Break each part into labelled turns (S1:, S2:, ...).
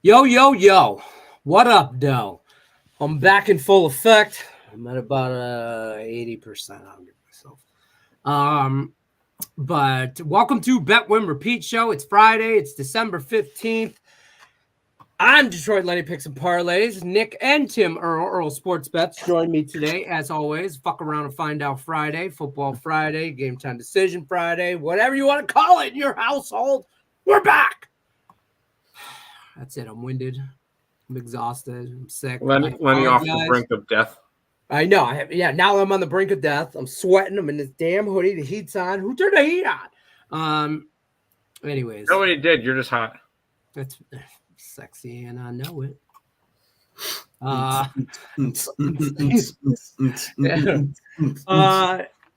S1: Yo, yo, yo. What up, Doe? I'm back in full effect. I'm at about 80%. I'll give myself. But welcome to Bet Win Repeat Show. It's Friday. It's December 15th. I'm Detroit Lenny Picks and Parlays. Nick and Tim Earl Sports Bets join me today, as always. Fuck around and find out Friday, Football Friday, Game Time Decision Friday, whatever you want to call it in your household. We're back. That's it. I'm winded. I'm exhausted. I'm sick.
S2: Lenny off the brink of death.
S1: I know. Now I'm on the brink of death. I'm sweating. I'm in this damn hoodie. The heat's on. Who turned the heat on? Anyways.
S2: Nobody did. You're just hot.
S1: That's sexy, and I know it.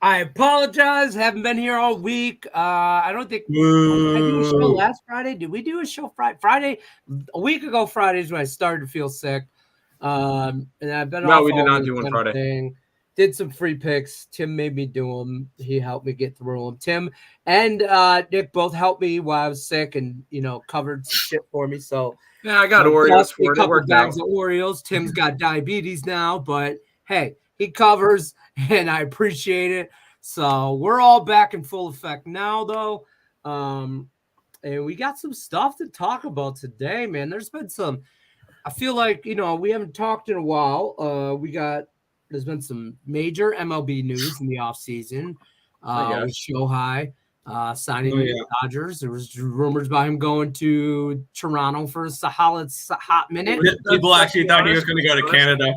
S1: I apologize. Haven't been here all week. I don't think I did a show last Friday. Did we do a show Friday? A week ago Friday is when I started to feel sick. And I've been
S2: off. We did not do one Friday.
S1: Did some free picks. Tim made me do them. He helped me get through them. Tim and Nick both helped me while I was sick and, covered some shit for me. So
S2: yeah, I got Oreos for it.
S1: A couple bags of Oreos. Tim's got diabetes now, but hey, he covers and I appreciate it. So we're all back in full effect now, though. And we got some stuff to talk about today, man. There's been I feel like, we haven't talked in a while. There's been some major MLB news in the offseason. With Shohei signing with the Dodgers. There was rumors about him going to Toronto for a hot minute.
S3: People actually thought he was going to go to Canada.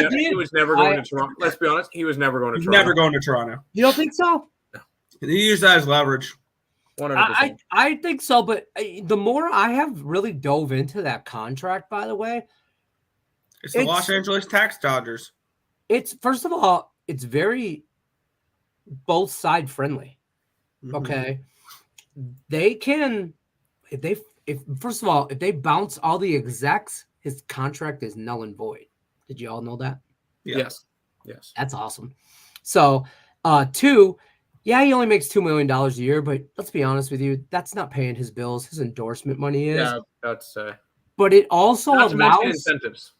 S2: He was never going to Toronto. Let's be honest. He was never going to Toronto.
S3: Never going to Toronto.
S1: You don't think so?
S3: He used that as leverage.
S2: 100%.
S1: I think so, but the more I have really dove into that contract, by the way.
S3: It's the Los Angeles Tax Dodgers.
S1: It's, first of all, it's very both side friendly. Okay. They can, if they bounce all the execs, his contract is null and void. Did you all know that?
S2: Yes.
S1: That's awesome. So, two, yeah, he only makes $2 million a year, but let's be honest with you, that's not paying his bills. His endorsement money is.
S2: Yeah, that's.
S1: But it also allows
S2: the incentives.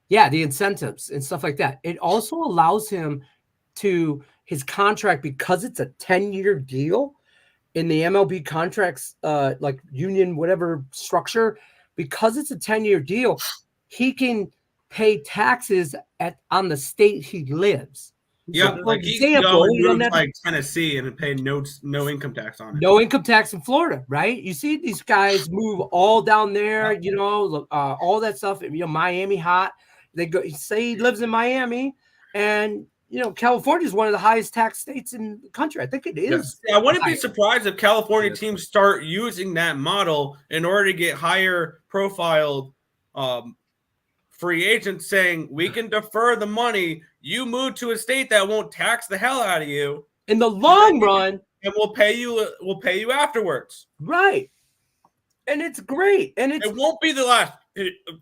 S1: Yeah, the incentives and stuff like that. It also allows him to his contract, because it's a 10-year deal in the MLB contracts, like union, whatever structure, because it's a 10-year deal, he can pay taxes on the state he lives.
S3: Yeah,
S1: so
S3: like
S1: example,
S3: he moved like Tennessee and pay no income tax on it.
S1: No income tax in Florida, right? You see these guys move all down there, all that stuff. Miami hot. They go say he lives in Miami, and California is one of the highest tax states in the country. I think it is.
S3: Yeah, I wouldn't be surprised if California teams start using that model in order to get higher profiled free agents, saying we can defer the money. You move to a state that won't tax the hell out of you
S1: in the long run,
S3: and we'll pay you afterwards.
S1: Right. And it's great. And it
S3: won't be the last.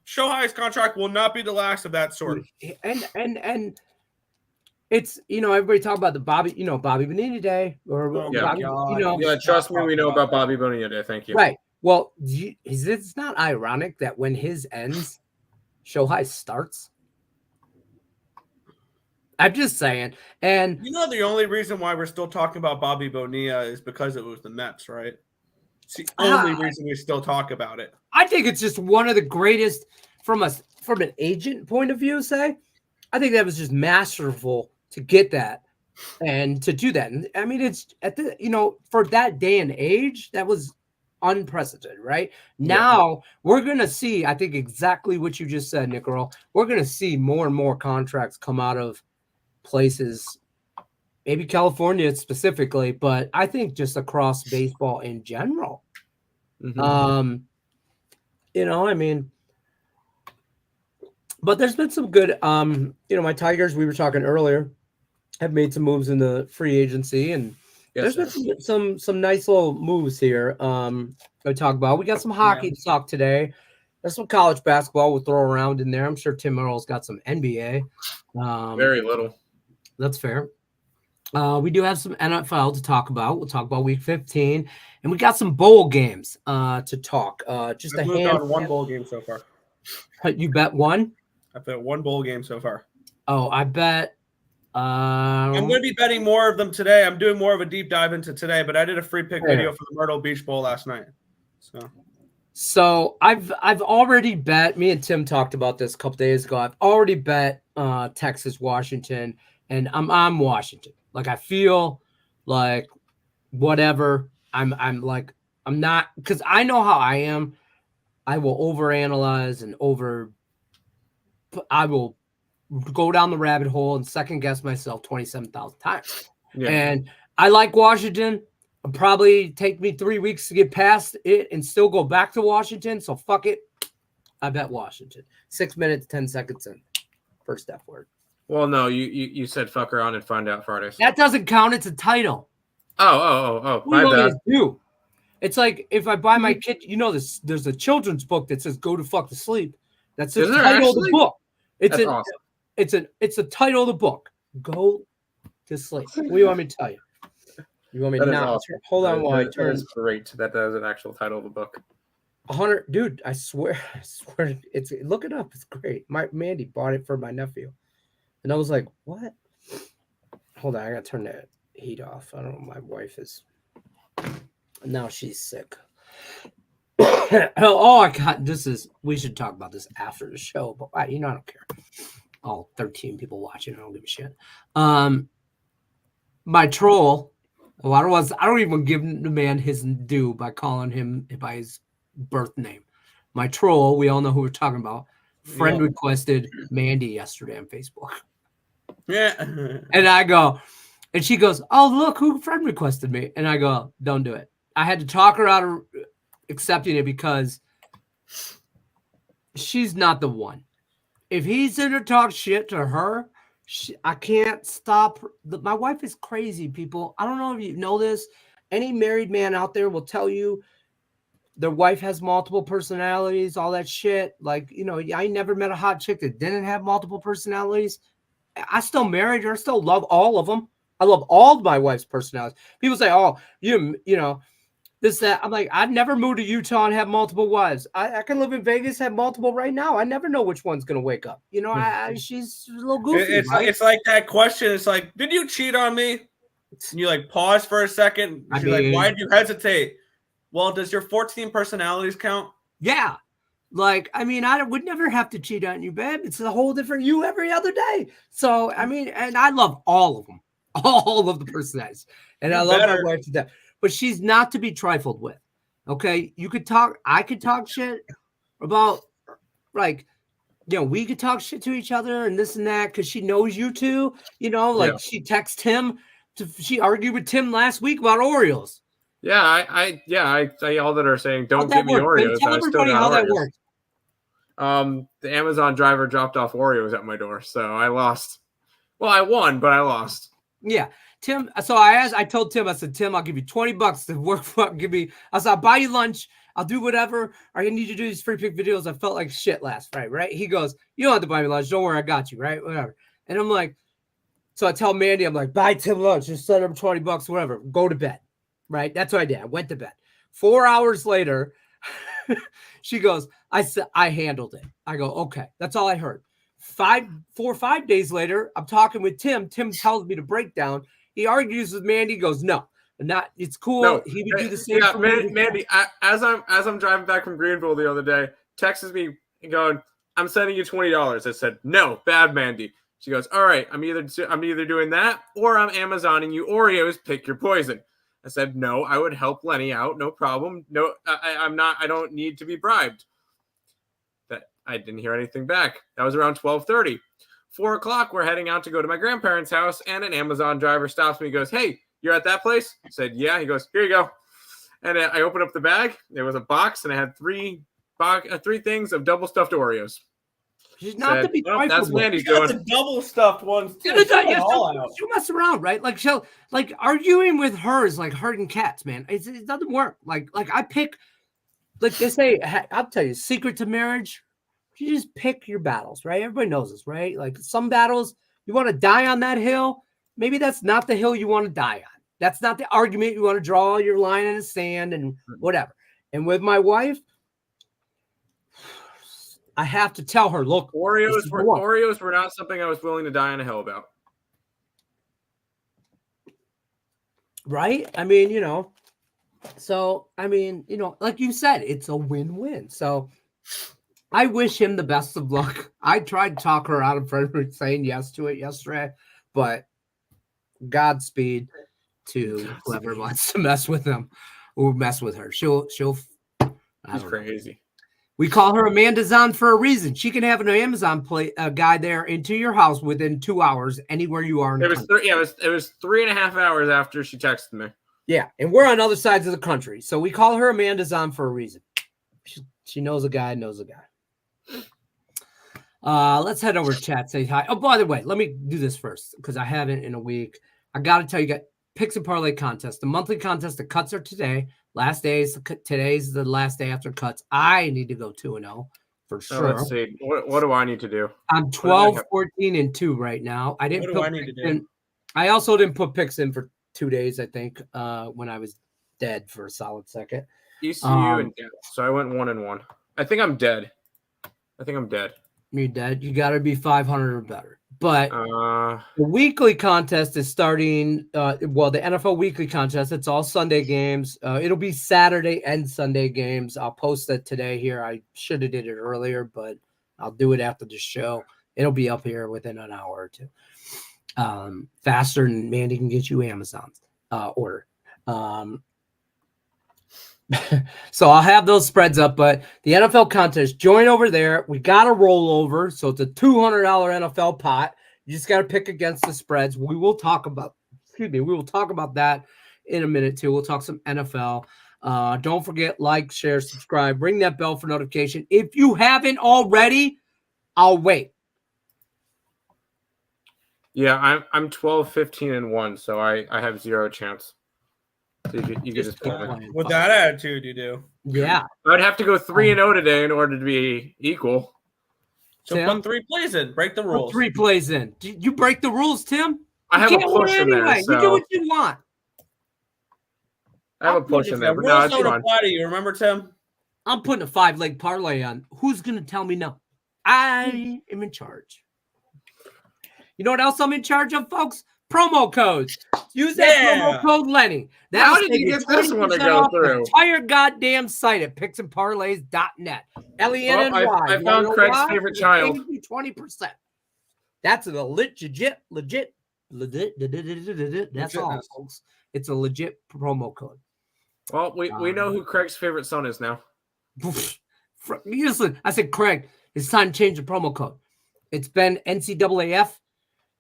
S3: Shohei's contract will not be the last of that sort.
S1: And it's everybody talk about the Bobby Bonilla Day
S2: trust me, we know about Bobby Bonilla Day. Thank you.
S1: Right. Well, it's not ironic that when his ends, Shohei starts. I'm just saying. And
S3: the only reason why we're still talking about Bobby Bonilla is because it was the Mets, right? It's the only reason we still talk about it.
S1: I think it's just one of the greatest from an agent point of view, I think that was just masterful to get that and to do that. And I mean, it's at the, for that day and age, that was unprecedented, right? Now we're going to see, I think exactly what you just said, Nick Earl. We're going to see more and more contracts come out of places, maybe California specifically, but I think just across baseball in general. I mean, but there's been some good, my Tigers, we were talking earlier, have made some moves in the free agency, and there's been some nice little moves here. I talk about. We got some hockey to talk today. There's some college basketball we'll throw around in there. I'm sure Tim Earl's got some NBA.
S2: Very little.
S1: That's fair. We do have some NFL to talk about. We'll talk about Week 15, and we got some bowl games to talk. Just
S3: I've
S1: a
S3: moved
S1: hand.
S3: on one bowl game so far.
S1: You bet one?
S3: I bet one bowl game so far.
S1: Oh, I bet.
S3: I'm going to be betting more of them today. I'm doing more of a deep dive into today, but I did a free pick video for the Myrtle Beach Bowl last night.
S1: So I've already bet. Me and Tim talked about this a couple days ago. I've already bet Texas, Washington, and I'm Washington. Like I feel like whatever. I'm not, because I know how I am. I will overanalyze and I will go down the rabbit hole and second guess myself 27,000 times. Yeah. And I like Washington. It'll probably take me 3 weeks to get past it and still go back to Washington. So fuck it. I bet Washington. 6 minutes, 10 seconds in. First F word.
S2: Well, no, you said fuck around and find out Fridays.
S1: That doesn't count. It's a title.
S2: Oh. My bad.
S1: It's like if I buy my kid, there's a children's book that says "Go to fuck to sleep." That's the title of the book. That's awesome. It's the title of the book. Go to sleep. What do you want me to tell you? You want me to not? Awesome. Hold on while I turn.
S2: That is great. That is an actual title of the book.
S1: 100, dude. I swear. It's look it up. It's great. Mandy bought it for my nephew, and I was like, "What?" Hold on, I gotta turn the heat off. I don't know. My wife is. Now she's sick. I got we should talk about this after the show, but I don't care. All 13 people watching, I don't give a shit. My troll, I don't even give the man his due by calling him by his birth name. My troll, we all know who we're talking about. Friend requested Mandy yesterday on Facebook.
S3: Yeah.
S1: And she goes, "Oh, look who friend requested me." And I go, "Don't do it." I had to talk her out of accepting it because she's not the one. If he's in to talk shit to her, I can't stop. My wife is crazy, people. I don't know if you know this. Any married man out there will tell you their wife has multiple personalities, all that shit. Like, I never met a hot chick that didn't have multiple personalities. I still married her. I still love all of them. I love all of my wife's personalities. People say, "Oh, you know, this, that." I'm like, I'd never move to Utah and have multiple wives. I can live in Vegas, have multiple right now. I never know which one's going to wake up. She's a little goofy.
S3: It's like that question. It's like, did you cheat on me? And you pause for a second. She's like, why did you hesitate? Well, does your 14 personalities count?
S1: Yeah. I would never have to cheat on you, babe. It's a whole different you every other day. So, and I love all of them, all of the personalities. And I love my wife to death. But she's not to be trifled with. Okay. I could talk shit about we could talk shit to each other and this and that because she knows you too. She texts him. She argued with Tim last week about Oreos.
S2: Yeah, I all that are saying don't give me Oreos.
S1: Tell everybody how that works.
S2: The Amazon driver dropped off Oreos at my door, so I lost. Well, I won, but I lost.
S1: Yeah. Tim, so I told Tim, I said, "Tim, I'll give you $20 to work for. I said, I'll buy you lunch. I'll do whatever. I need you to do these free pick videos. I felt like shit last Friday, right?" He goes, "You don't have to buy me lunch. Don't worry, I got you, right? Whatever." And I'm like, so I tell Mandy, I'm like, "Buy Tim lunch. Just send him $20, whatever. Go to bed." Right? That's what I did. I went to bed. 4 hours later, she goes, I handled it. I go, "Okay." That's all I heard. 4 or 5 days later, I'm talking with Tim. Tim tells me to break down. He argues with Mandy. Goes, "No, not. It's cool." No, he would do the same.
S2: Yeah, Mandy. As I'm driving back from Greenville the other day, texts me going, "I'm sending you $20." I said, "No, bad, Mandy." She goes, "All right, I'm either doing that or I'm Amazoning you Oreos. Pick your poison." I said, "No, I would help Lenny out. No problem. No, I'm not. I don't need to be bribed." That I didn't hear anything back. That was around 12:30. 4 o'clock, we're heading out to go to my grandparents' house, and an Amazon driver stops me and goes, "Hey, you're at that place?" I said, "Yeah." He goes, "Here you go." And I opened up the bag. There was a box, and I had three things of double stuffed Oreos.
S1: She's not to be trifled.
S2: That's Mandy's doing.
S3: The double stuffed ones.
S1: You mess around, right? Arguing with her is like herding cats, man. It doesn't work. I pick, they say, I'll tell you, secret to marriage. You just pick your battles, right? Everybody knows this, right? Some battles, you want to die on that hill, maybe that's not the hill you want to die on. That's not the argument you want to draw your line in the sand and whatever. And with my wife, I have to tell her, look,
S2: Oreos were not something I was willing to die on a hill about.
S1: Right? I mean, so, I mean, like you said, it's a win-win. So I wish him the best of luck. I tried to talk her out of Frederick saying yes to it yesterday, but Godspeed to whoever wants to mess with him or mess with her. She's
S2: crazy.
S1: We call her Amanda Zahn for a reason. She can have an Amazon guy there into your house within 2 hours, anywhere you are.
S2: It was 3.5 hours after she texted me.
S1: Yeah, and we're on other sides of the country, so we call her Amanda Zahn for a reason. She knows a guy, Let's head over to chat. Say hi. Oh, by the way, let me do this first because I haven't in a week. I got to tell you, got Picks and Parlay contest. The monthly contest. The cuts are today. Last days. Today's the last day after cuts. I need to go 2-0 for sure.
S2: Let's see. What do I need to do?
S1: I'm 12, 14, and 2 right now. I didn't.
S3: What do I need to do?
S1: I also didn't put picks in for 2 days. I think when I was dead for a solid second.
S2: ECU and dead. So I went 1-1. I think I'm dead. You're
S1: dead. You got to be 500 or better. But the weekly contest is starting. The NFL weekly contest, it's all Sunday games. It'll be Saturday and Sunday games. I'll post that today here. I should have did it earlier, but I'll do it after the show. It'll be up here within an hour or two. Faster than Mandy can get you Amazon's order. So I'll have those spreads up, but the NFL contest, join over there. We got a rollover. So it's a $200 NFL pot. You just got to pick against the spreads. We will talk about that in a minute too. We'll talk some NFL. Don't forget, like, share, subscribe, ring that bell for notification. If you haven't already, I'll wait.
S2: Yeah, I'm 12, 15, and 1, so I have 0 chance. So you could just pick me.
S3: With that attitude, you do.
S1: Yeah.
S2: I'd have to go 3-0 today in order to be equal.
S3: So put 3 plays in. Break the rules.
S1: Put 3 plays in. You break the rules, Tim?
S2: I have a push in there. So.
S1: You do what you want.
S2: I have a push in there. But no,
S3: rules don't apply to you. Remember, Tim?
S1: I'm putting a 5-leg parlay on. Who's going to tell me no? I am in charge. You know what else I'm in charge of, folks? Promo codes. Use that promo code Lenny.
S2: How did you get this one to go through?
S1: Entire goddamn site at picksandparlays.net. L-E-N-N-Y.
S2: I found Craig's favorite child.
S1: 20%. That's a legit. That's all, folks. It's a legit promo code.
S2: Well, we know who Craig's favorite son is now.
S1: Listen, I said, Craig, it's time to change the promo code. It's been NCAAF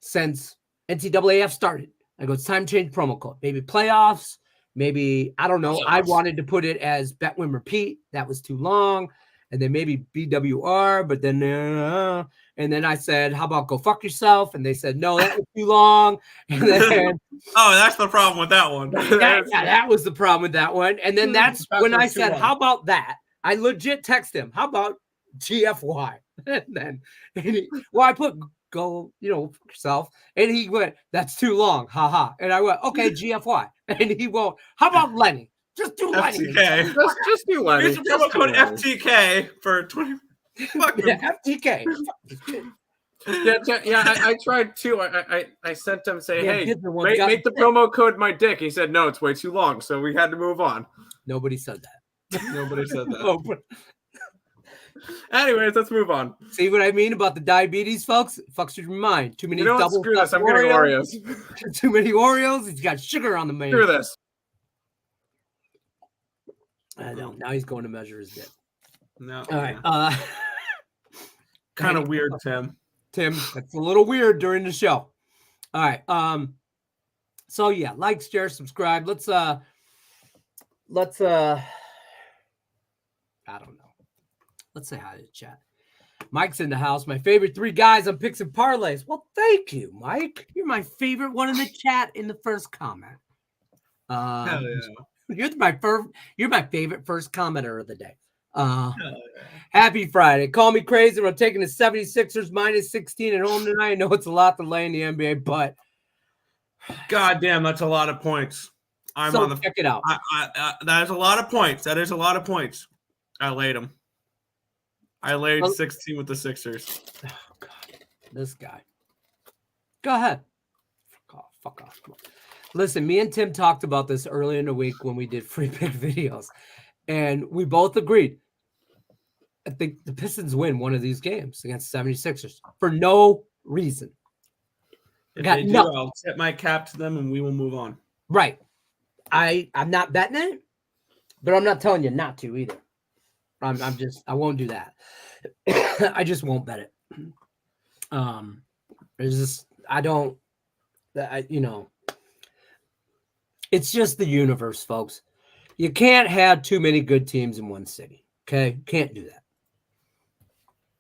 S1: since NCAAF started. I go, it's time to change promo code. Maybe playoffs. Maybe, I don't know. I wanted to put it as bet, win, repeat. That was too long. And then maybe BWR, but then, and then I said, how about go fuck yourself? And they said, no, that was too long. And then,
S3: that's the problem with that one.
S1: that was the problem with that one. And then that's when I said, how about that? I legit text him, how about GFY? And then, I put go, fuck yourself. And he went, that's too long. Ha. And I went, okay, GFY. And he won't, how about Lenny? Just do Lenny.
S2: FTK. Just do Lenny.
S3: Here's the promo code FTK for 20.
S1: FTK.
S2: I tried too. I sent him say, hey, make the promo code my dick. He said, no, it's way too long. So we had to move on.
S1: Nobody said that.
S2: Nobody said that. Anyways, let's move on.
S1: See what I mean about the diabetes, folks? It fucks with your mind. Too many double.
S2: Screw this. I'm getting Oreos.
S1: Too many Oreos. He's got sugar on the main.
S2: Screw this.
S1: I know. Now he's going to measure his dick.
S3: No.
S1: All right.
S3: Kind of weird, Tim.
S1: That's a little weird during the show. All right. So yeah, like, share, subscribe. Let's I don't know. Let's say hi to the chat. Mike's in the house. My favorite 3 guys on Picks and Parlays. Well, thank you, Mike. You're my favorite one in the chat in the first comment.
S3: Hell yeah.
S1: You're my favorite first commenter of the day. Happy Friday. Call me crazy. We're taking the 76ers minus 16 at home tonight. I know it's a lot to lay in the NBA, but
S3: God damn, that's a lot of points. I'm
S1: So
S3: on the
S1: check it out.
S3: that is a lot of points. That is a lot of points. I laid them. I laid 16 with the Sixers.
S1: Oh, God. This guy. Go ahead. Fuck off. Listen, me and Tim talked about this earlier in the week when we did free pick videos, and we both agreed. I think the Pistons win one of these games against 76ers for no reason.
S3: If they do, I'll tip my cap to them and we will move on.
S1: Right. I'm not betting it, but I'm not telling you not to either. I won't do that. I just won't bet it. It's just the universe, folks. You can't have too many good teams in one city. Okay. Can't do that.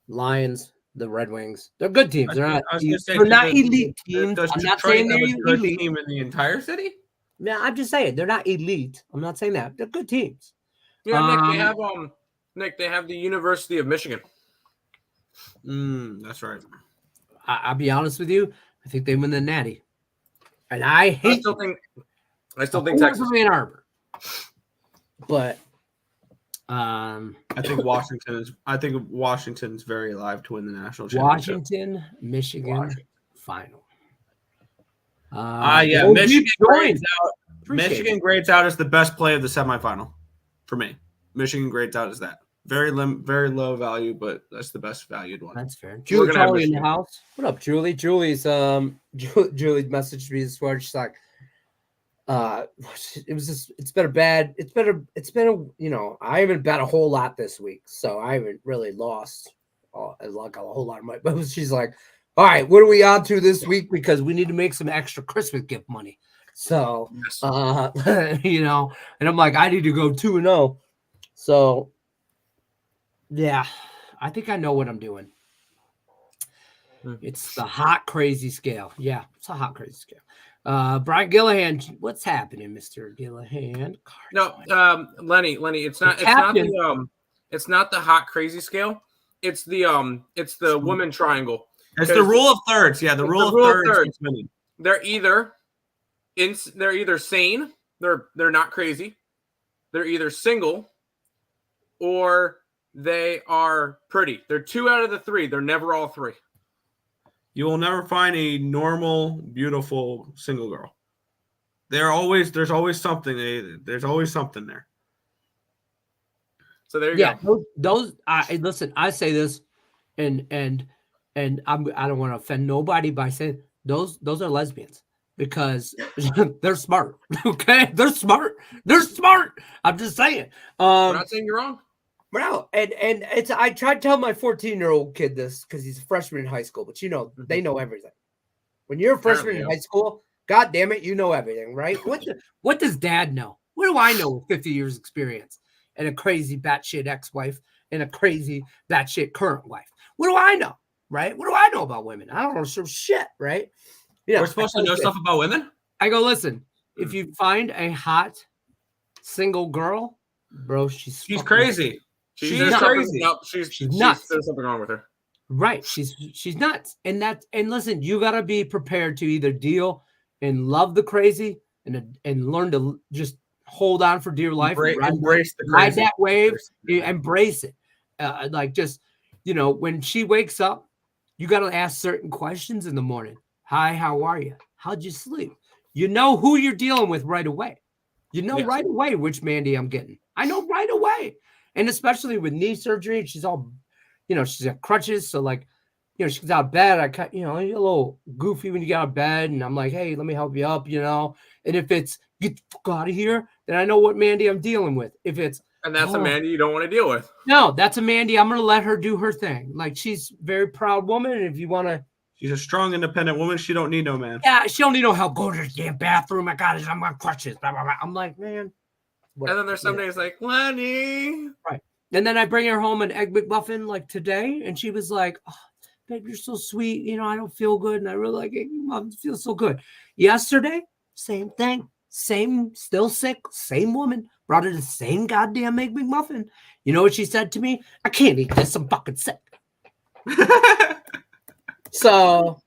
S1: Lions, the Red Wings, they're good teams. They're not elite teams. I'm not saying they're elite
S3: team in the entire city.
S1: Yeah, I'm just saying they're not elite. I'm not saying that. They're good teams.
S2: Yeah, Nick, they have the University of Michigan.
S3: That's right.
S1: I'll be honest with you. I think they win the Natty. And I still think
S2: Texas.
S1: Ann Arbor. But
S3: I think Washington's very alive to win the national championship.
S1: Washington, Michigan, final.
S3: Michigan grades out as the best play of the semifinal for me. Michigan grades out as that. Very low value, but that's the best valued one.
S1: That's fair. Julie Charlie in the house. What up, Julie? Julie messaged me this morning. She's like, it's been I haven't bet a whole lot this week, so I haven't really lost like a whole lot of money. But she's like, all right, what are we on to this week? Because we need to make some extra Christmas gift money. So, and I'm like, I need to go 2-0. So, yeah, I think I know what I'm doing. It's the hot, crazy scale. Yeah, it's a hot, crazy scale. Brian Gillihan, what's happening, Mr. Gillihan?
S2: No, Lenny, it's not the hot, crazy scale. It's the woman triangle.
S3: It's the rule of thirds. Yeah, the rule of thirds.
S2: They're either sane, they're not crazy, they're either single, or they are pretty. They're 2 out of the 3. They're never all 3.
S3: You will never find a normal, beautiful single girl. There's always something. There's always something there.
S2: So there you
S1: go. Those. Listen. I say this, and I don't want to offend nobody by saying those are lesbians because they're smart. Okay, they're smart. I'm just saying.
S2: We're not saying you're wrong.
S1: No, and it's I tried to tell my 14-year-old kid this because he's a freshman in high school, but they know everything. When you're a freshman in high school, God damn it, you know everything, right? What does dad know? What do I know with 50 years experience and a crazy batshit ex-wife and a crazy batshit current wife? What do I know, right? What do I know about women? I don't know some shit, right?
S3: We're supposed to know stuff about women?
S1: I go, listen, if you find a hot single girl, bro, she's
S3: crazy.
S2: She's crazy. She's nuts. There's something wrong with her.
S1: Right. She's nuts. And listen, you gotta be prepared to either deal and love the crazy and learn to just hold on for dear life.
S3: Embrace the crazy.
S1: Ride that wave. Embrace it. When she wakes up, you gotta ask certain questions in the morning. Hi, how are you? How'd you sleep? You know who you're dealing with right away. You know right away which Mandy I'm getting. I know right away. And especially with knee surgery, she's all, she's got crutches. So she gets out of bed. you're a little goofy when you get out of bed. And I'm like, hey, let me help you up, And if it's get the fuck out of here, then I know what Mandy I'm dealing with. If it's.
S2: And that's a Mandy you don't want to deal with.
S1: No, that's a Mandy. I'm going to let her do her thing. She's a very proud woman. And if you want to.
S3: She's a strong, independent woman. She don't need no man.
S1: Yeah, she don't need no help. Go to the damn bathroom. I got it. I'm on crutches. Blah, blah, blah. I'm like, man.
S2: And then there's some days like, Lenny.
S1: Right. And then I bring her home an Egg McMuffin like today. And she was like, oh, babe, you're so sweet. I don't feel good. And I really like Egg McMuffins. Feel so good. Yesterday, same thing. Still sick. Same woman. Brought her the same goddamn Egg McMuffin. You know what she said to me? I can't eat this. I'm fucking sick. So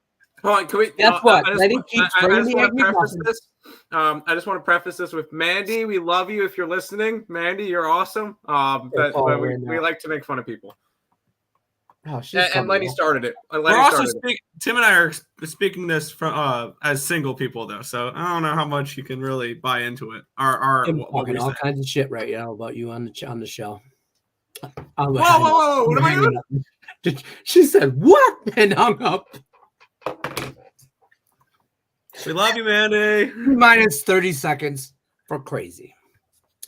S2: Hold on, can we?
S1: Guess what? Lenny keeps
S2: I
S1: bringing
S2: just
S1: me
S2: want to
S1: egg
S2: preface
S1: McMuffins.
S2: this. I just want to preface this with Mandy. We love you if you're listening. Mandy, you're awesome. But we like to make fun of people.
S1: Oh, she's
S2: and Lenny started it.
S3: We're also Tim and I are speaking this from as single people though, so I don't know how much you can really buy into it.
S1: I'm talking all kinds of shit right now about you on the show.
S2: Whoa! What am I doing?
S1: She said what and hung up.
S3: We love you, Mandy.
S1: Minus 30 seconds for crazy.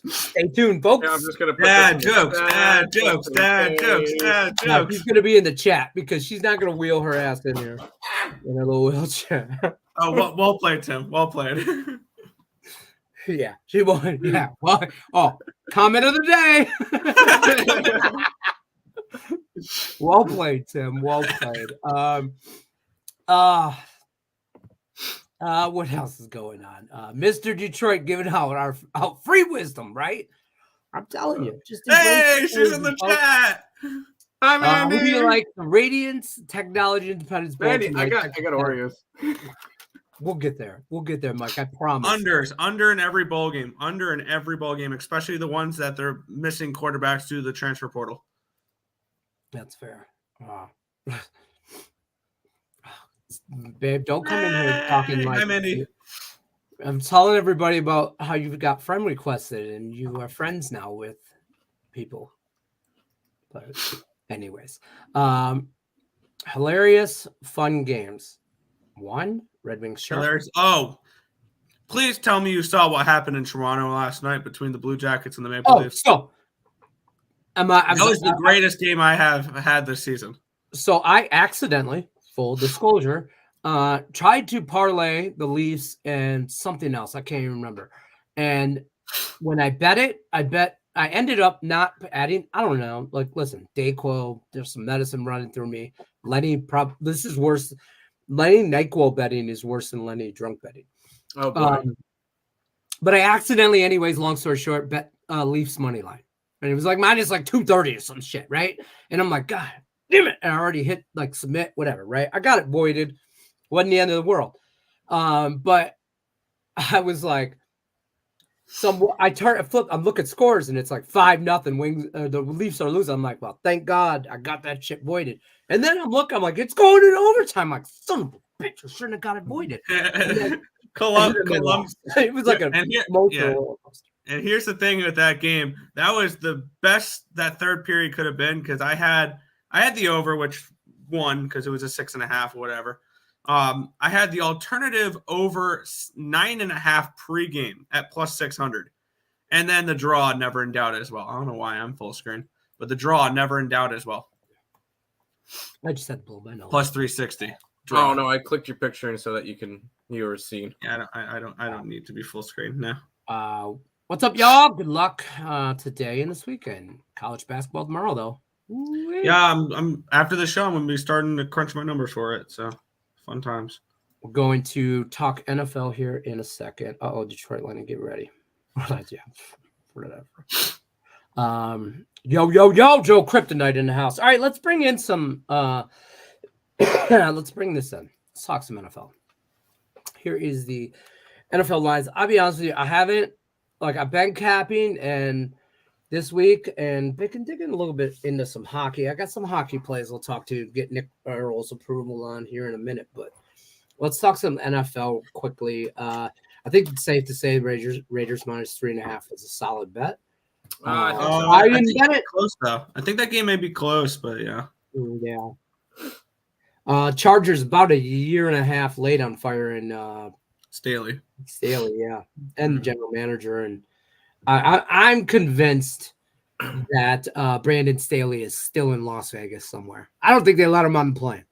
S1: Stay tuned, folks.
S2: Yeah, I'm just gonna put
S3: dad jokes.
S1: She's gonna be in the chat because she's not gonna wheel her ass in here in her little wheelchair.
S3: Oh, well played, Tim. Well played.
S1: Yeah, she won. Yeah. Well, comment of the day. Well played, Tim. Well played. What else is going on? Mr. Detroit giving out free wisdom, right? I'm telling you.
S3: Hey, she's in the chat.
S2: Hi, Mandy.
S1: Who do you like? The Radiance Technology Independence.
S2: Mandy, I got Oreos.
S1: We'll get there, Mike. I promise.
S3: Under in every bowl game, especially the ones that they're missing quarterbacks due to the transfer portal.
S1: That's fair. Babe, don't come in here talking like.
S3: Hi, Mandy.
S1: I'm telling everybody about how you've got friend requested and you are friends now with people. But anyways, hilarious, fun games. One, Red Wings shirt.
S3: Hilarious. Oh, please tell me you saw what happened in Toronto last night between the Blue Jackets and the Maple Leafs.
S1: So
S3: that was the greatest game I have had this season.
S1: So I accidentally, full disclosure, tried to parlay the Leafs and something else. I can't even remember. And when I bet it, I ended up not adding. I don't know. Like, listen, Dayquil, there's some medicine running through me. This is worse. Lenny NyQuil betting is worse than Lenny drunk betting.
S2: Oh boy.
S1: But I accidentally, anyways, long story short, bet Leafs money line. And it was like minus like 230 or some shit, right? And I'm like, God damn it. And I already hit like submit, whatever, right? I got it voided. Wasn't the end of the world. But I was like, I flip, I'm looking at scores and it's like 5-0 Wings. The Leafs are losing. I'm like, well, thank God I got that shit voided. And then I'm like, it's going in overtime. I'm like, son of a bitch, I shouldn't have got it voided.
S3: Columbus.
S1: It was like
S3: and here's the thing with that game. That was the best that third period could have been because I had the over, which won because it was a 6.5 or whatever. I had the alternative over 9.5 pregame at plus 600. And then the draw never in doubt as well. I don't know why I'm full screen, but the draw never in doubt as well.
S1: I just had to blow my nose.
S3: Plus 360.
S2: Draw. Oh no, I clicked your picture in so that you were seen.
S3: Yeah, I don't need to be full screen now.
S1: What's up, y'all? Good luck today and this weekend. College basketball tomorrow, though. Ooh-wee.
S3: Yeah, I'm after the show. I'm gonna be starting to crunch my numbers for it. So fun times.
S1: We're going to talk NFL here in a second. Detroit Lightning, get ready. Yeah, whatever. Yo, Joe Kryptonite in the house. All right, let's bring in some. Let's bring this in. Let's talk some NFL. Here is the NFL lines. I'll be honest with you, I've been capping and this week and digging a little bit into some hockey. I got some hockey plays I'll talk to, get Nick Earl's approval on here in a minute, but let's talk some NFL quickly. I think it's safe to say Raiders minus 3.5 is a solid bet.
S3: I didn't bet it close though. I think that game may be close, but yeah.
S1: Yeah. Chargers about a year and a half late on firing
S3: Staley,
S1: yeah, and the general manager, and I'm convinced that Brandon Staley is still in Las Vegas somewhere. I don't think they let him on the plane.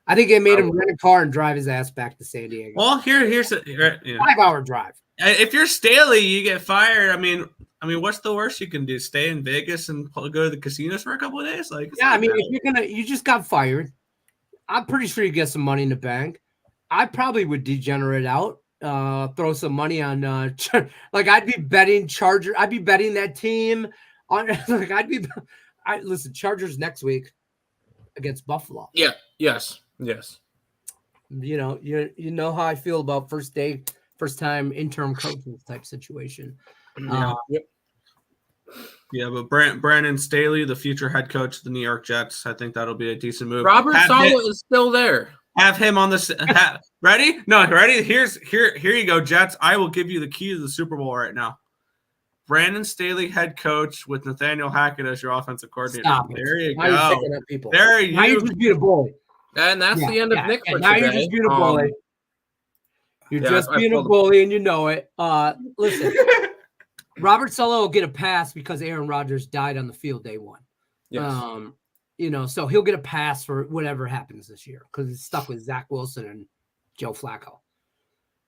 S1: I think they made him rent a car and drive his ass back to San Diego.
S3: Well, here's a
S1: 5-hour drive.
S3: If you're Staley, you get fired. I mean, what's the worst you can do? Stay in Vegas and go to the casinos for a couple of days? If
S1: you just got fired, I'm pretty sure you get some money in the bank. I probably would degenerate out, throw some money on, I'd be betting Charger. I'd be betting that team on, listen, Chargers next week against Buffalo.
S2: Yeah. Yes.
S1: You know how I feel about first time interim coaches type situation.
S3: Yeah. Yeah, but Brandon Staley, the future head coach of the New York Jets, I think that'll be a decent move.
S2: Robert Saleh is still there.
S3: Have him on the ready? No, ready? Here you go, Jets. I will give you the key to the Super Bowl right now. Brandon Staley, head coach, with Nathaniel Hackett as your offensive coordinator.
S1: Stop it.
S3: There you
S1: Now
S3: go.
S1: you're picking up people.
S3: There you
S1: Now you just beat a bully.
S2: And that's the end of Nick for
S1: now
S2: today.
S1: you're just being a bully. You're just being a bully, and you know it. Listen, Robert Saleh will get a pass because Aaron Rodgers died on the field day one.
S2: Yes.
S1: So he'll get a pass for whatever happens this year because he's stuck with Zach Wilson and Joe Flacco.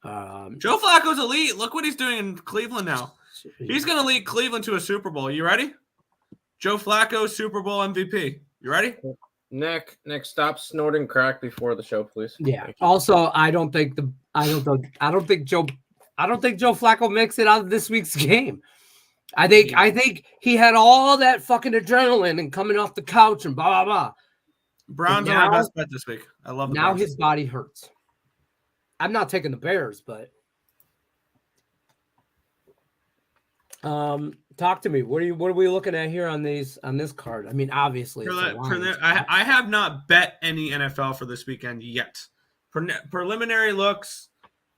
S3: Joe Flacco's elite. Look what he's doing in Cleveland now. He's going to lead Cleveland to a Super Bowl. You ready? Joe Flacco, Super Bowl MVP. You ready?
S2: Nick, stop snorting crack before the show, please.
S1: Yeah. Also, I don't think Joe Flacco makes it out of this week's game. I think he had all that fucking adrenaline and coming off the couch and blah blah blah.
S3: Browns are my best bet this week. I love the
S1: now
S3: Browns.
S1: His body hurts. I'm not taking the Bears, but talk to me. What are we looking at here on this card? I mean, obviously,
S3: I have not bet any NFL for this weekend yet. Preliminary looks,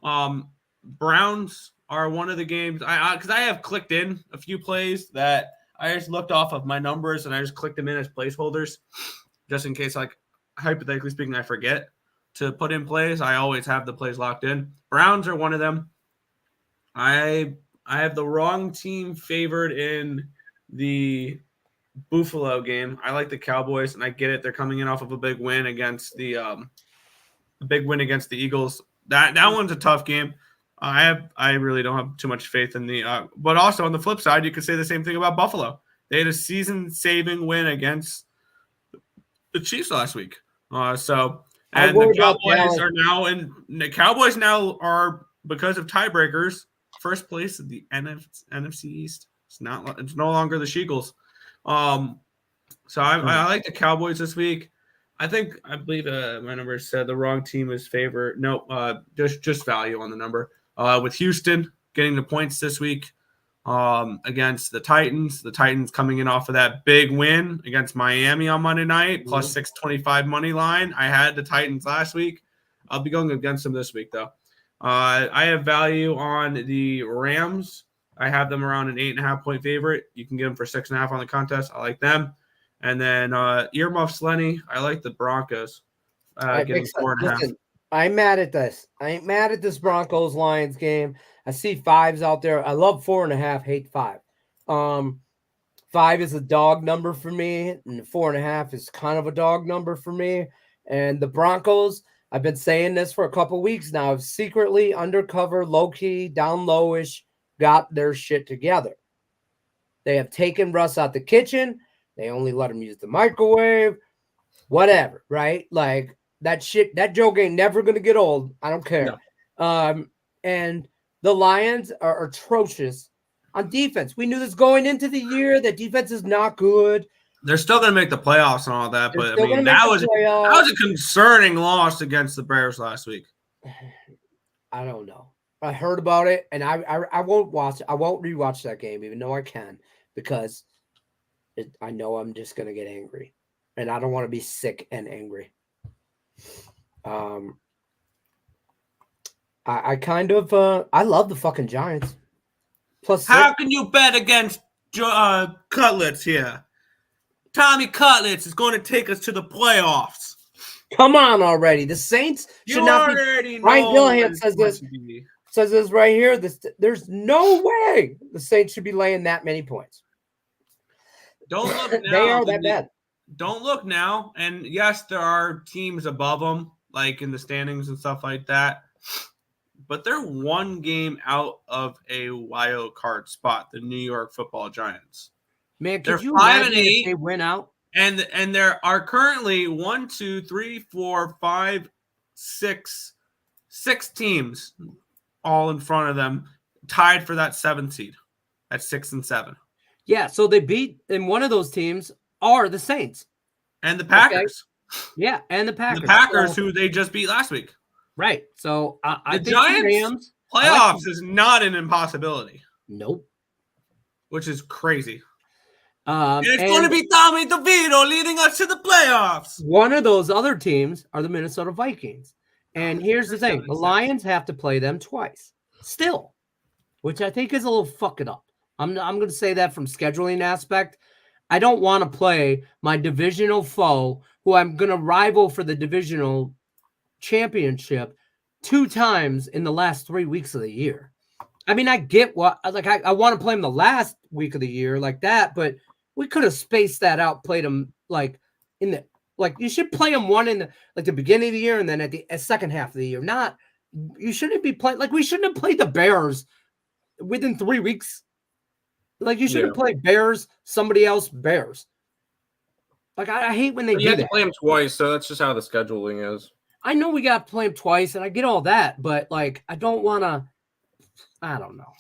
S3: Browns are one of the games because I have clicked in a few plays that I just looked off of my numbers and I just clicked them in as placeholders just in case, like, hypothetically speaking, I forget to put in plays. I always have the plays locked in. Browns are one of them. I have the wrong team favored in the Buffalo game. I like the Cowboys, and I get it. They're coming in off of a big win against the Eagles. That one's a tough game. I really don't have too much faith in the. But also on the flip side, you could say the same thing about Buffalo. They had a season-saving win against the Chiefs last week. And the Cowboys are now the Cowboys now are, because of tiebreakers, first place in the NFC East. It's no longer the Sheagles. So I like the Cowboys this week. I believe my number said the wrong team is favored. No, just value on the number. With Houston getting the points this week against the Titans. The Titans coming in off of that big win against Miami on Monday night, plus 625 money line. I had the Titans last week. I'll be going against them this week, though. I have value on the Rams. I have them around an 8.5-point favorite. You can get them for 6.5 on the contest. I like them. And then earmuffs, Lenny. I like the Broncos. Getting 4.5.
S1: Listen, I'm mad at this. I ain't mad at this Broncos-Lions game. I see 5s out there. I love 4.5, hate 5. 5 is a dog number for me, and 4.5 is kind of a dog number for me. And the Broncos, I've been saying this for a couple weeks now, have secretly, undercover, low-key, down lowish, got their shit together. They have taken Russ out the kitchen. They only let him use the microwave. Whatever, right? Like, that joke ain't never going to get old. I don't care. No. And the Lions are atrocious on defense. We knew this going into the year. That defense is not good.
S3: They're still going to make the playoffs and all that, but I mean, that was a concerning loss against the Bears last week.
S1: I don't know. I heard about it, and I won't watch it. I won't rewatch that game, even though I can, because I know I'm just going to get angry, and I don't want to be sick and angry. I kind of I love the fucking Giants. Plus,
S3: how can you bet against Cutlets here? Tommy Cutlets is going to take us to the playoffs.
S1: Come on already. The Saints should not be. Ryan Gillihan says this. Says this right here. There's no way the Saints should be laying that many points.
S3: Don't look now.
S1: They are that bad.
S3: Don't look now. And yes, there are teams above them, like in the standings and stuff like that. But they're one game out of a wild card spot, the New York Football Giants.
S1: Man, could you imagine if they win out?
S3: And there are currently 6 teams all in front of them, tied for that 7th seed at 6 and 7.
S1: Yeah, so they beat, and one of those teams are the Saints
S3: and the Packers.
S1: Okay. Yeah, and the Packers.
S3: The Packers, who they just beat last week.
S1: Right. So I
S3: The
S1: think
S3: Giants'
S1: the Rams
S3: playoffs is not an impossibility,
S1: Nope.
S3: which is crazy. And it's
S1: And
S3: going to be Tommy DeVito leading us to the playoffs.
S1: one of those other teams are the Minnesota Vikings. And here's the thing: the Lions have to play them twice still, which I think is a little fucking up. I'm going to say that from scheduling aspect. I don't want to play my divisional foe, who I'm going to rival for the divisional championship 2 times in the last 3 weeks of the year. I mean, I get what I want to play him the last week of the year like that, but we could have spaced that out, played him you should play him one in the beginning of the year and then at the second half of the year. Not you shouldn't be playing we shouldn't have played the Bears within 3 weeks. You shouldn't play Bears, somebody else Bears. I hate when they do that. You have to
S2: play him twice, so that's just how the scheduling is.
S1: I know we got to play him twice, and I get all that, but I don't want to. I don't know.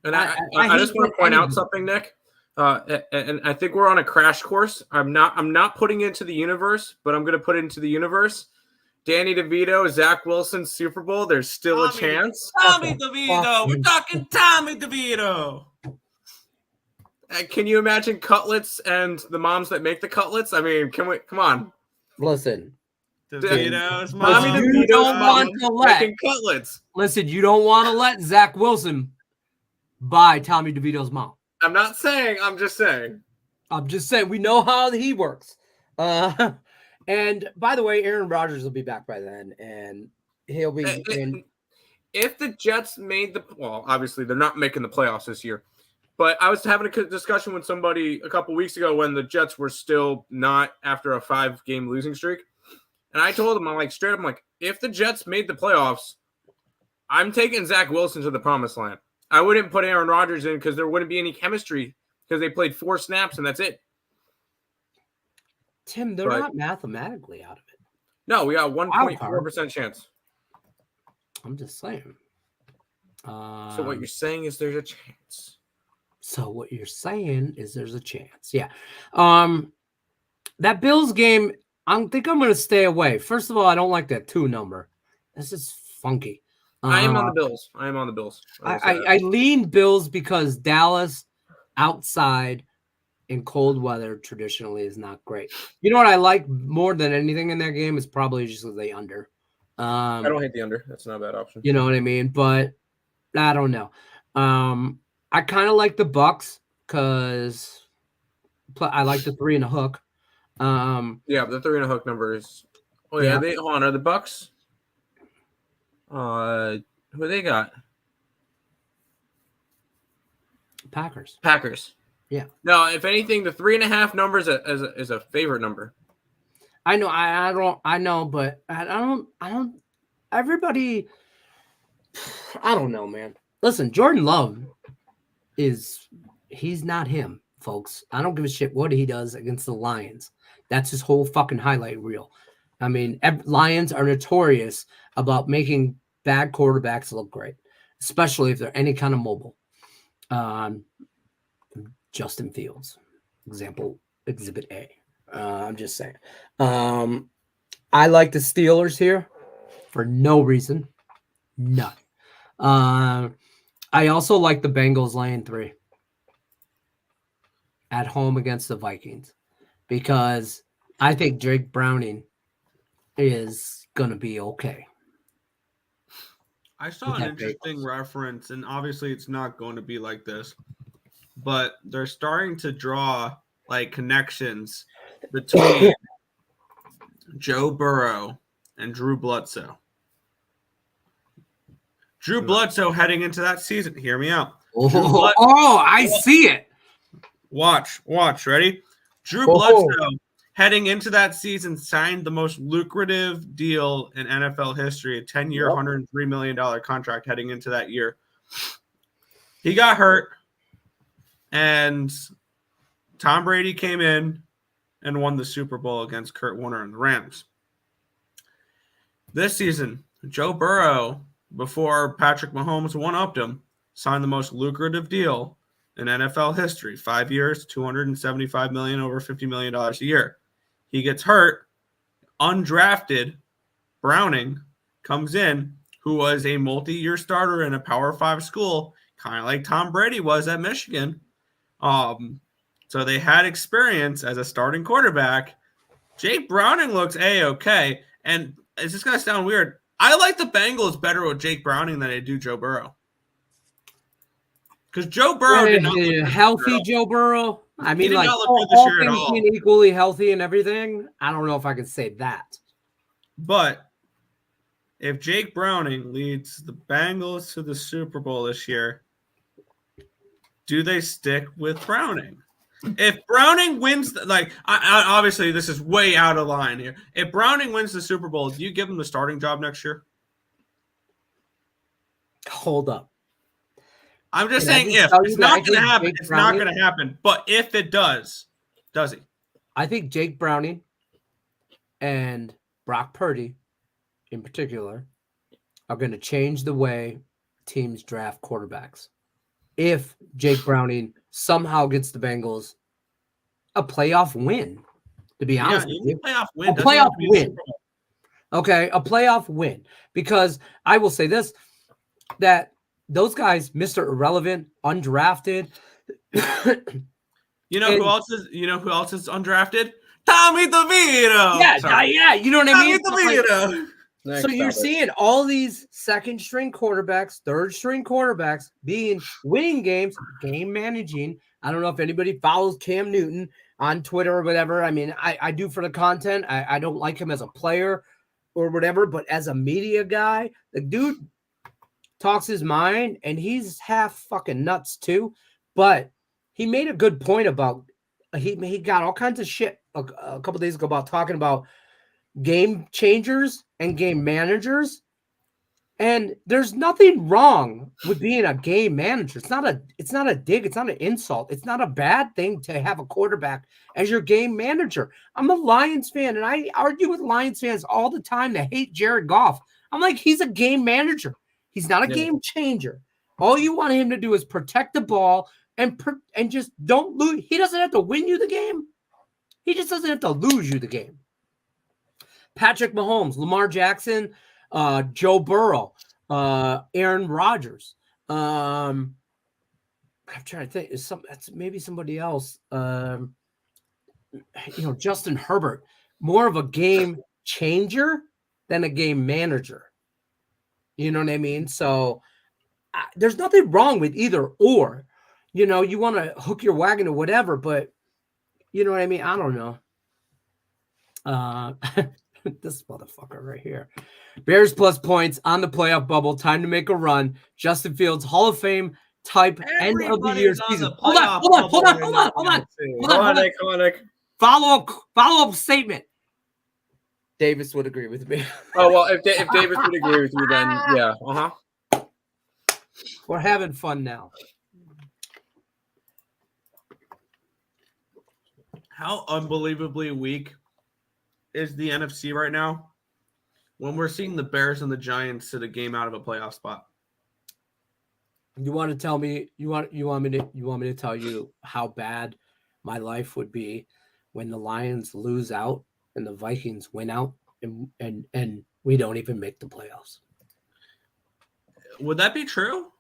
S2: And I just want to point out something, Nick. And I think we're on a crash course. I'm not putting it into the universe, but I'm going to put it into the universe. Danny DeVito, Zach Wilson, Super Bowl. There's still a chance.
S3: Tommy DeVito. We're talking Tommy DeVito.
S2: Can you imagine cutlets and the moms that make the cutlets? I mean, come on.
S1: Listen.
S3: DeVito's mom.
S2: Tommy DeVito's making cutlets.
S1: Listen, you don't want to let Zach Wilson buy Tommy DeVito's mom.
S2: I'm not saying. I'm just saying.
S1: We know how he works. And by the way, Aaron Rodgers will be back by then, and he'll be in.
S2: If the Jets made obviously they're not making the playoffs this year. But I was having a discussion with somebody a couple weeks ago when the Jets were still not after a 5-game losing streak. And I told him, I'm like, if the Jets made the playoffs, I'm taking Zach Wilson to the promised land. I wouldn't put Aaron Rodgers in because there wouldn't be any chemistry because they played 4 snaps and that's it.
S1: Tim, they're not mathematically out of it.
S2: No, we got 1.4% chance.
S1: I'm just saying.
S2: So what you're saying is there's a chance. Yeah. That Bills game, I think I'm going to stay away. First of all, I don't like that 2 number. This is funky. I am on the Bills.
S1: I lean Bills because Dallas outside in cold weather traditionally is not great. You know what I like more than anything in that game is probably just the under.
S2: I don't hate the under. That's not a bad option.
S1: You know what I mean? But I don't know. I kind of like the Bucks because I like the 3 and a hook.
S2: Yeah, the 3 and a hook number is. Oh yeah, are the Bucks? Who they got? Packers.
S1: Yeah.
S2: No, if anything, the 3.5 number is a favorite number.
S1: I know. I know, but I don't. Everybody. I don't know, man. Listen, Jordan Love he's not him, folks. I don't give a shit what he does against the Lions. That's his whole fucking highlight reel. I mean, Lions are notorious about making bad quarterbacks look great, especially if they're any kind of mobile. Justin Fields, exhibit A. I'm just saying. I like the Steelers here for no reason. None. I also like the Bengals laying 3 at home against the Vikings because I think Drake Browning is going to be okay.
S3: I saw an interesting reference, and obviously it's not going to be like this, but they're starting to draw connections between Joe Burrow and Drew Bledsoe. Drew Bledsoe heading into that season. Hear me out.
S1: I see it.
S3: Watch. Ready? Drew Bledsoe heading into that season signed the most lucrative deal in NFL history, a 10-year, $103 million contract heading into that year. He got hurt, and Tom Brady came in and won the Super Bowl against Kurt Warner and the Rams. This season, Joe Burrow, before Patrick Mahomes one-upped him, signed the most lucrative deal in NFL history. 5 years, $275 million, over $50 million a year. He gets hurt. Undrafted Browning comes in, who was a multi-year starter in a Power 5 school, kind of like Tom Brady was at Michigan. So they had experience as a starting quarterback. Jake Browning looks A-okay. And it's just going to sound weird. I like the Bengals better with Jake Browning than I do Joe Burrow. Because Joe Burrow did not look
S1: healthy. Joe Burrow. I mean,
S3: like
S1: all things being equally healthy and everything. I don't know if I can say that.
S3: But if Jake Browning leads the Bengals to the Super Bowl this year, do they stick with Browning? If Browning wins, obviously this is way out of line here. If Browning wins the Super Bowl, do you give him the starting job next year?
S1: Hold up.
S3: I'm just saying if. It's not going to happen. It's not going to happen. But if it does he?
S1: I think Jake Browning and Brock Purdy in particular are going to change the way teams draft quarterbacks. If Jake Browning somehow gets the Bengals a playoff win, to be honest with you.
S3: A playoff win.
S1: Okay, a playoff win. Because I will say this, that those guys, Mr. Irrelevant, undrafted.
S3: You know who else is undrafted? Tommy DeVito.
S1: Yeah, you know what I mean?
S3: Tommy DeVito.
S1: So you're seeing all these second-string quarterbacks, third-string quarterbacks winning games, game managing. I don't know if anybody follows Cam Newton on Twitter or whatever. I mean, I do for the content. I don't like him as a player or whatever, but as a media guy, the dude talks his mind, and he's half fucking nuts too. But he made a good point about he got all kinds of shit a couple days ago about talking about game changers and game managers. And there's nothing wrong with being a game manager. It's not a dig. It's not an insult. It's not a bad thing to have a quarterback as your game manager. I'm a Lions fan, and I argue with Lions fans all the time that hate Jared Goff. I'm like, he's a game manager. He's not a game changer. All you want him to do is protect the ball and just don't lose. He doesn't have to win you the game. He just doesn't have to lose you the game. Patrick Mahomes, Lamar Jackson, Joe Burrow, Aaron Rodgers. I'm trying to think. That's maybe somebody else. Justin Herbert, more of a game changer than a game manager. You know what I mean? So there's nothing wrong with either or. You want to hook your wagon or whatever, but you know what I mean? I don't know. This motherfucker right here. Bears plus points on the playoff bubble. Time to make a run. Justin Fields, Hall of Fame type end of the year season. Hold on.
S2: Iconic.
S1: Follow-up statement. Davis would agree with me.
S2: Oh, well, if Davis would agree with you, then yeah.
S1: We're having fun now.
S3: How unbelievably weak is the NFC right now when we're seeing the Bears and the Giants sit a game out of a playoff spot?
S1: You want to tell me you want me to tell you how bad my life would be when the Lions lose out and the Vikings win out and we don't even make the playoffs?
S3: Would that be true?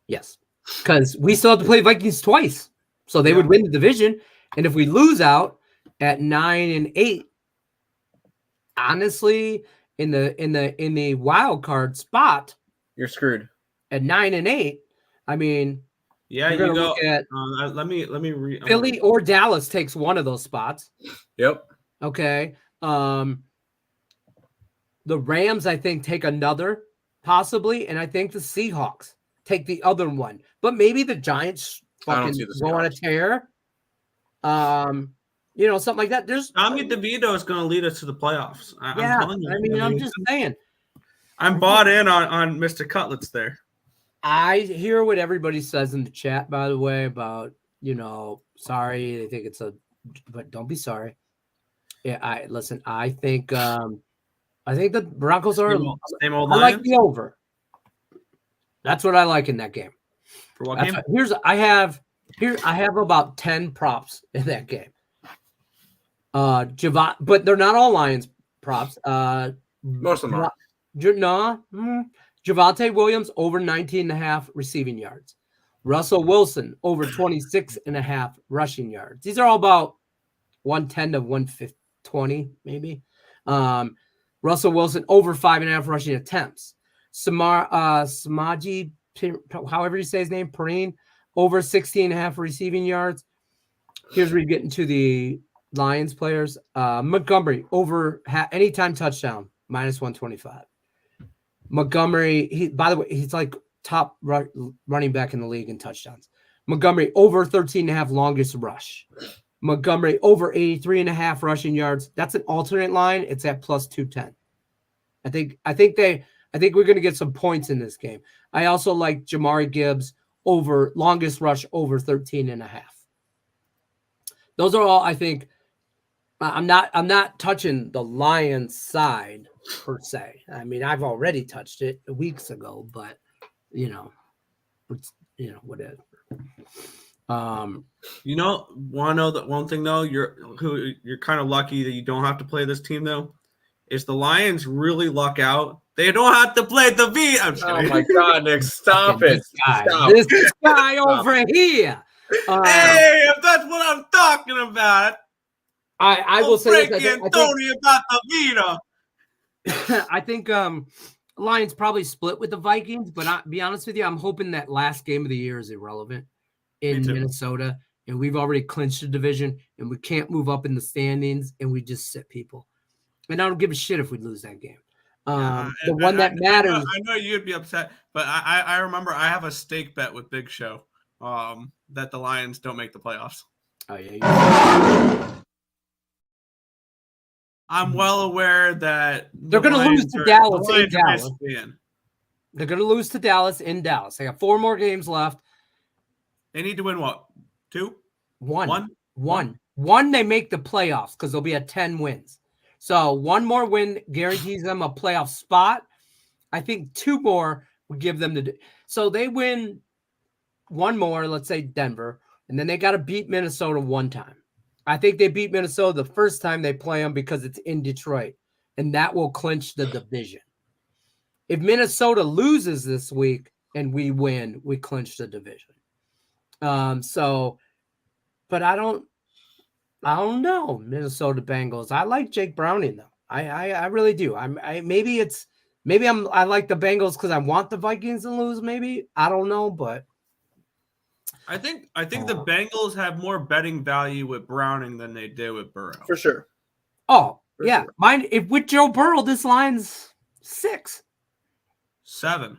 S1: Yes. Because we still have to play Vikings twice. So they would win the division. And if we lose out at 9-8, honestly, in the wild card spot,
S2: you're screwed.
S1: At 9-8, I mean,
S3: yeah, you go. Let me read.
S1: Philly or Dallas takes one of those spots.
S2: Yep.
S1: Okay. The Rams, I think, take another possibly, and I think the Seahawks take the other one. But maybe the Giants fucking go on a tear. Something like that. There's
S3: Tommy DeVito is going to lead us to the playoffs.
S1: I'm just saying.
S3: I'm bought in on Mr. Cutlets there.
S1: I hear what everybody says in the chat, by the way, about, sorry, they think but don't be sorry. Yeah, I think the Broncos are
S3: same old
S1: I like the over. That's what I like in that game.
S3: For what game?
S1: I have about 10 props in that game. But they're not all Lions props.
S2: Most of them are.
S1: Javonte Williams over 19.5 receiving yards. Russell Wilson over 26.5 rushing yards. These are all about 110 to 120, maybe. Russell Wilson over 5.5 rushing attempts. Samaji, however you say his name, Perrine, over 16.5 receiving yards. Here's where you get into the Lions players. Montgomery over anytime touchdown, minus 125. Montgomery, by the way, he's like top running back in the league in touchdowns. Montgomery over 13.5 longest rush. Montgomery over 83.5 rushing yards. That's an alternate line. It's at plus 210. I think we're going to get some points in this game. I also like Jamari Gibbs over longest rush over 13.5. Those are all, I think. I'm not touching the Lions side per se. I mean, I've already touched it weeks ago, but whatever.
S3: Want to know that one thing though? You're kind of lucky that you don't have to play this team though. Is the Lions really luck out? They don't have to play the V.
S2: Oh my God, Nick! Stop it!
S1: This guy over here.
S3: Hey, if that's what I'm talking about.
S1: I will say this,
S3: Tony about the Vita.
S1: I think Lions probably split with the Vikings, but I'll be honest with you, I'm hoping that last game of the year is irrelevant in Minnesota, and we've already clinched the division, and we can't move up in the standings, and we just sit people. And I don't give a shit if we lose that game. The one that matters.
S3: I know you'd be upset, but I remember I have a stake bet with Big Show that the Lions don't make the playoffs.
S1: Oh yeah.
S3: I'm well aware that
S1: they're going to lose to Dallas in Dallas. They're going to lose to Dallas in Dallas. They got 4 more games left.
S3: They need to win what? 2?
S1: 1. 1, they make the playoffs because they'll be at 10 wins. So 1 more win guarantees them a playoff spot. I think 2 more would give them so they win 1 more, let's say Denver, and then they got to beat Minnesota 1 time. I think they beat Minnesota the first time they play them because it's in Detroit, and that will clinch the division. If Minnesota loses this week and we win, we clinch the division. But I don't know Minnesota Bengals. I like Jake Browning though. I really do. I like the Bengals because I want the Vikings to lose. Maybe I don't know, but.
S3: I think the Bengals have more betting value with Browning than they did with Burrow.
S2: For sure.
S1: Oh, yeah. Sure. Mine, if with Joe Burrow, this line's 6.
S3: 7.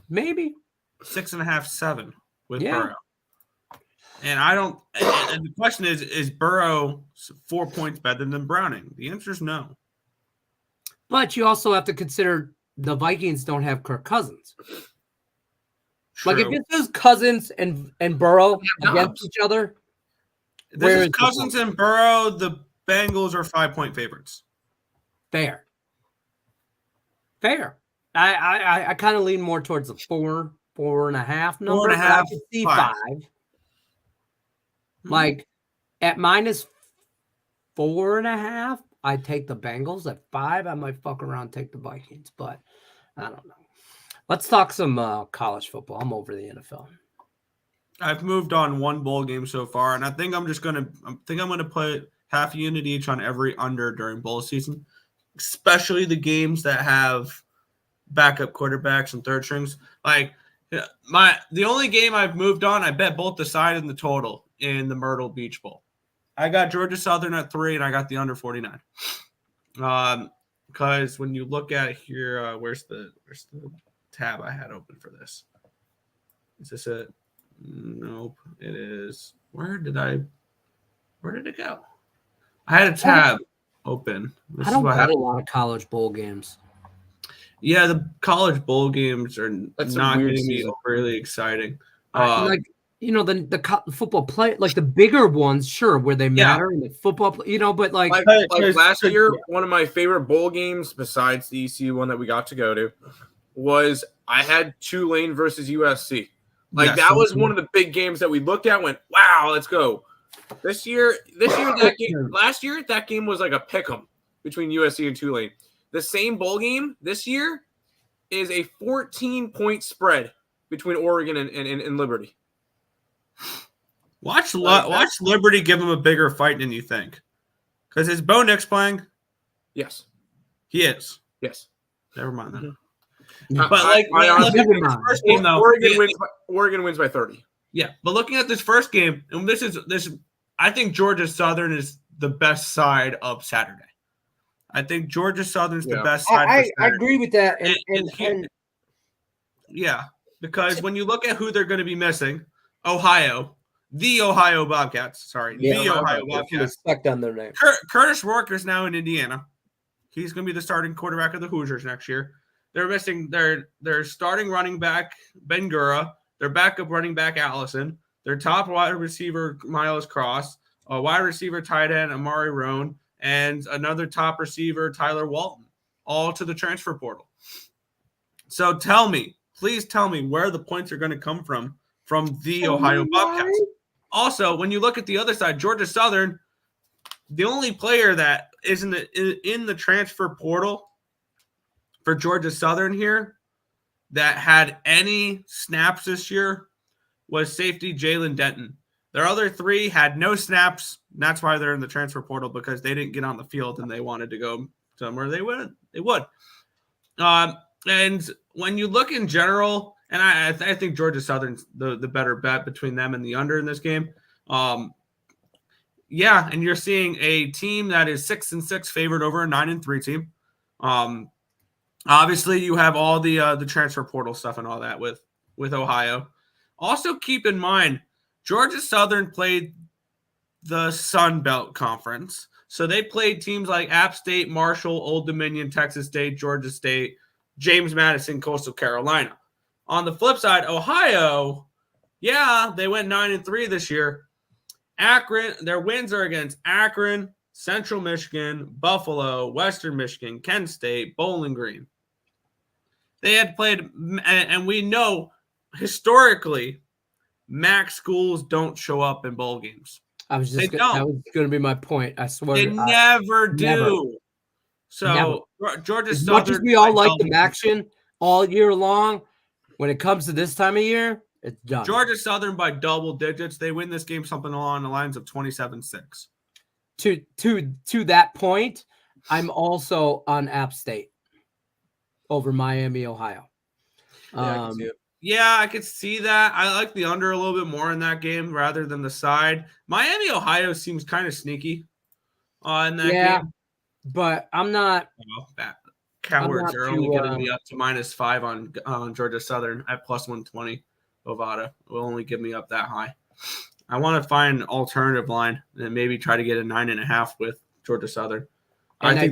S1: Maybe.
S3: 6.5, 7 with Burrow. And and the question is Burrow 4 points better than Browning? The answer is no.
S1: But you also have to consider the Vikings don't have Kirk Cousins.
S3: True.
S1: Like if this is Cousins and Burrow against each other,
S3: this is Cousins and Burrow. The Bengals are 5-point favorites.
S1: Fair. I kind of lean more towards the 4.5 number.
S3: 4.5.
S1: I could see 5. Like at minus 4.5, I take the Bengals. At 5, I might fuck around and take the Vikings, but I don't know. Let's talk some college football. I'm over the NFL.
S3: I've moved on 1 bowl game so far, and I think I'm gonna put half unit each on every under during bowl season, especially the games that have backup quarterbacks and third strings. Like the only game I've moved on, I bet both the side and the total in the Myrtle Beach Bowl. I got Georgia Southern at 3, and I got the under 49. Because when you look at it here, where's the tab I had open for this? Is this it? Nope, it is. Where did it go? I had a tab open.
S1: I don't bet a lot of college bowl games.
S3: Yeah, the college bowl games are not getting me really exciting.
S1: The football play, like the bigger ones, sure, where they matter in the football, but like
S2: last year, one of my favorite bowl games besides the ECU one that we got to go to was I had Tulane versus USC. That was one of the big games that we looked at and went, wow, let's go. This year, that game, last year, that game was like a pick'em between USC and Tulane. The same bowl game this year, is a 14-point spread between Oregon and Liberty.
S3: Watch Liberty give him a bigger fight than you think. Because is Bo Nix playing?
S2: Yes.
S3: He is.
S2: Yes.
S3: Never mind that.
S2: But
S3: first game though,
S2: Oregon wins by 30.
S3: Yeah, but looking at this first game, and this, I think Georgia Southern is the best side of Saturday. I think Georgia Southern's the best side.
S1: I agree with that.
S3: Yeah, because when you look at who they're going to be missing, the Ohio Bobcats. The Ohio Bobcats.
S1: Respect on their name.
S3: Curtis Rourke is now in Indiana. He's going to be the starting quarterback of the Hoosiers next year. They're missing their starting running back, Ben Gura, their backup running back, Allison, their top wide receiver, Miles Cross, a wide receiver tight end, Amari Roan, and another top receiver, Tyler Walton, all to the transfer portal. So please tell me where the points are going to come from the Ohio Bobcats. Also, when you look at the other side, Georgia Southern, the only player that is in the transfer portal for Georgia Southern here that had any snaps this year was safety Jalen Denton. Their other three had no snaps. And that's why they're in the transfer portal, because they didn't get on the field and they wanted to go somewhere they would. And when you look in general, and I think Georgia Southern's the better bet between them and the under in this game. And you're seeing a team that is 6-6 favored over a 9-3 team. Obviously, you have all the transfer portal stuff and all that with Ohio. Also, keep in mind, Georgia Southern played the Sun Belt Conference. So they played teams like App State, Marshall, Old Dominion, Texas State, Georgia State, James Madison, Coastal Carolina. On the flip side, Ohio, they went 9-3 this year. Akron, their wins are against Akron, Central Michigan, Buffalo, Western Michigan, Kent State, Bowling Green. They had played, and we know historically, MAC schools don't show up in bowl games.
S1: That was going to be my point. I swear.
S3: They never do.
S1: Never.
S3: So Georgia
S1: as
S3: Southern,
S1: much as we all like the action all year long, when it comes to this time of year, it's done.
S3: Georgia Southern by double digits. They win this game something along the lines of 27-6.
S1: To that point, I'm also on App State over Miami, Ohio.
S3: I could see that. I like the under a little bit more in that game rather than the side. Miami, Ohio seems kind of sneaky in that game.
S1: But I'm not.
S3: Cowards are only getting me up to -5 on Georgia Southern at +120. Bovada will only give me up that high. I want to find an alternative line and maybe try to get a 9.5 with Georgia Southern. I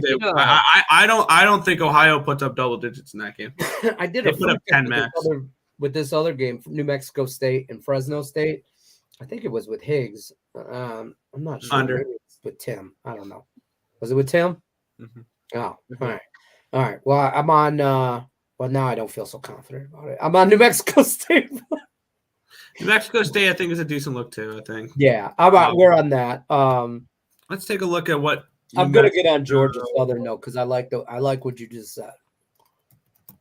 S3: don't think Ohio puts up double digits in that game.
S1: I did
S3: put up 10 max
S1: with this other game, New Mexico State and Fresno State. I think it was with Higgs. I'm not sure.
S3: Under.
S1: Maybe it's with Tim. I don't know. Was it with Tim?
S2: Mm-hmm.
S1: Oh, all right. Well, I'm on. Well, now I don't feel so confident about it. I'm on New Mexico State.
S3: New Mexico State, I think, is a decent look too. I think.
S1: Yeah, we're on that.
S3: Let's take a look at what.
S1: I'm gonna get on Georgia Southern though, because I like what you just said.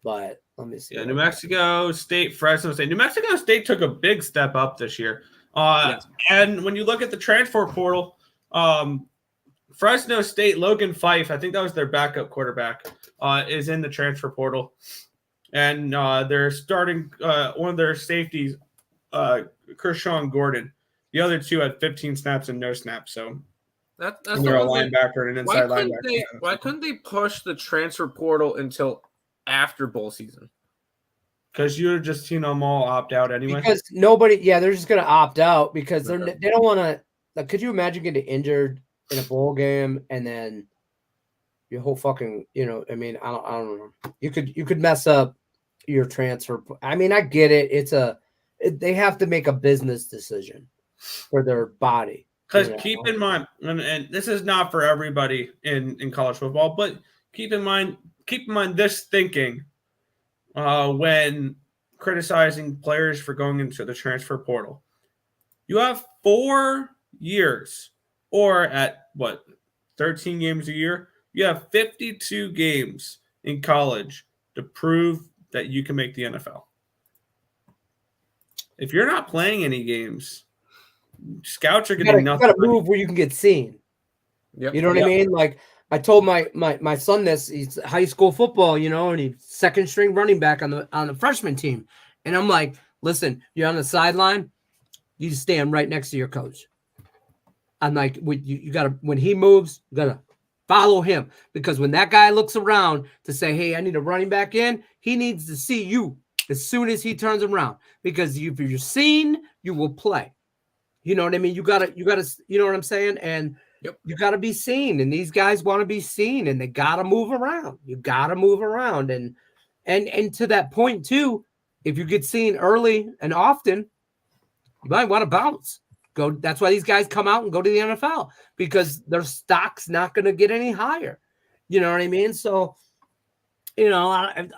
S1: But let me see.
S3: Yeah, New Mexico State, Fresno State. New Mexico State took a big step up this year. And when you look at the transfer portal, Fresno State, Logan Fife, I think that was their backup quarterback, is in the transfer portal. And they're starting one of their safeties, Kershawn Gordon. The other two had 15 snaps and no snaps. So
S2: that's
S3: they're a linebacker and an inside linebacker.
S2: Why couldn't they push the transfer portal until after bowl season?
S3: Because you're just seeing them all opt out anyway.
S1: Because they're just going to opt out because they don't want to. Like, could you imagine getting injured in a bowl game and then your whole fucking, I don't know. You could mess up your transfer. I mean, I get it. They have to make a business decision for their body.
S3: Because keep in mind, and this is not for everybody in college football, but keep in mind this thinking when criticizing players for going into the transfer portal. You have 4 years, or at 13 games a year, you have 52 games in college to prove that you can make the NFL. If you're not playing any games, scouts are getting nothing.
S1: You got to move where you can get seen.
S2: Yep.
S1: You know what I mean? Like I told my son this. He's high school football, and he's second string running back on the freshman team. And I'm like, listen, you're on the sideline, you stand right next to your coach. I'm like, you gotta, when he moves, you gotta follow him, because when that guy looks around to say, hey, I need a running back in, he needs to see you as soon as he turns around, because if you're seen, you will play. You know what I mean? You gotta, you know what I'm saying? And you gotta be seen, and these guys want to be seen, and they gotta move around. You gotta move around, and to that point too, if you get seen early and often, you might want to bounce. Go. That's why these guys come out and go to the NFL, because their stock's not going to get any higher. You know what I mean? So, I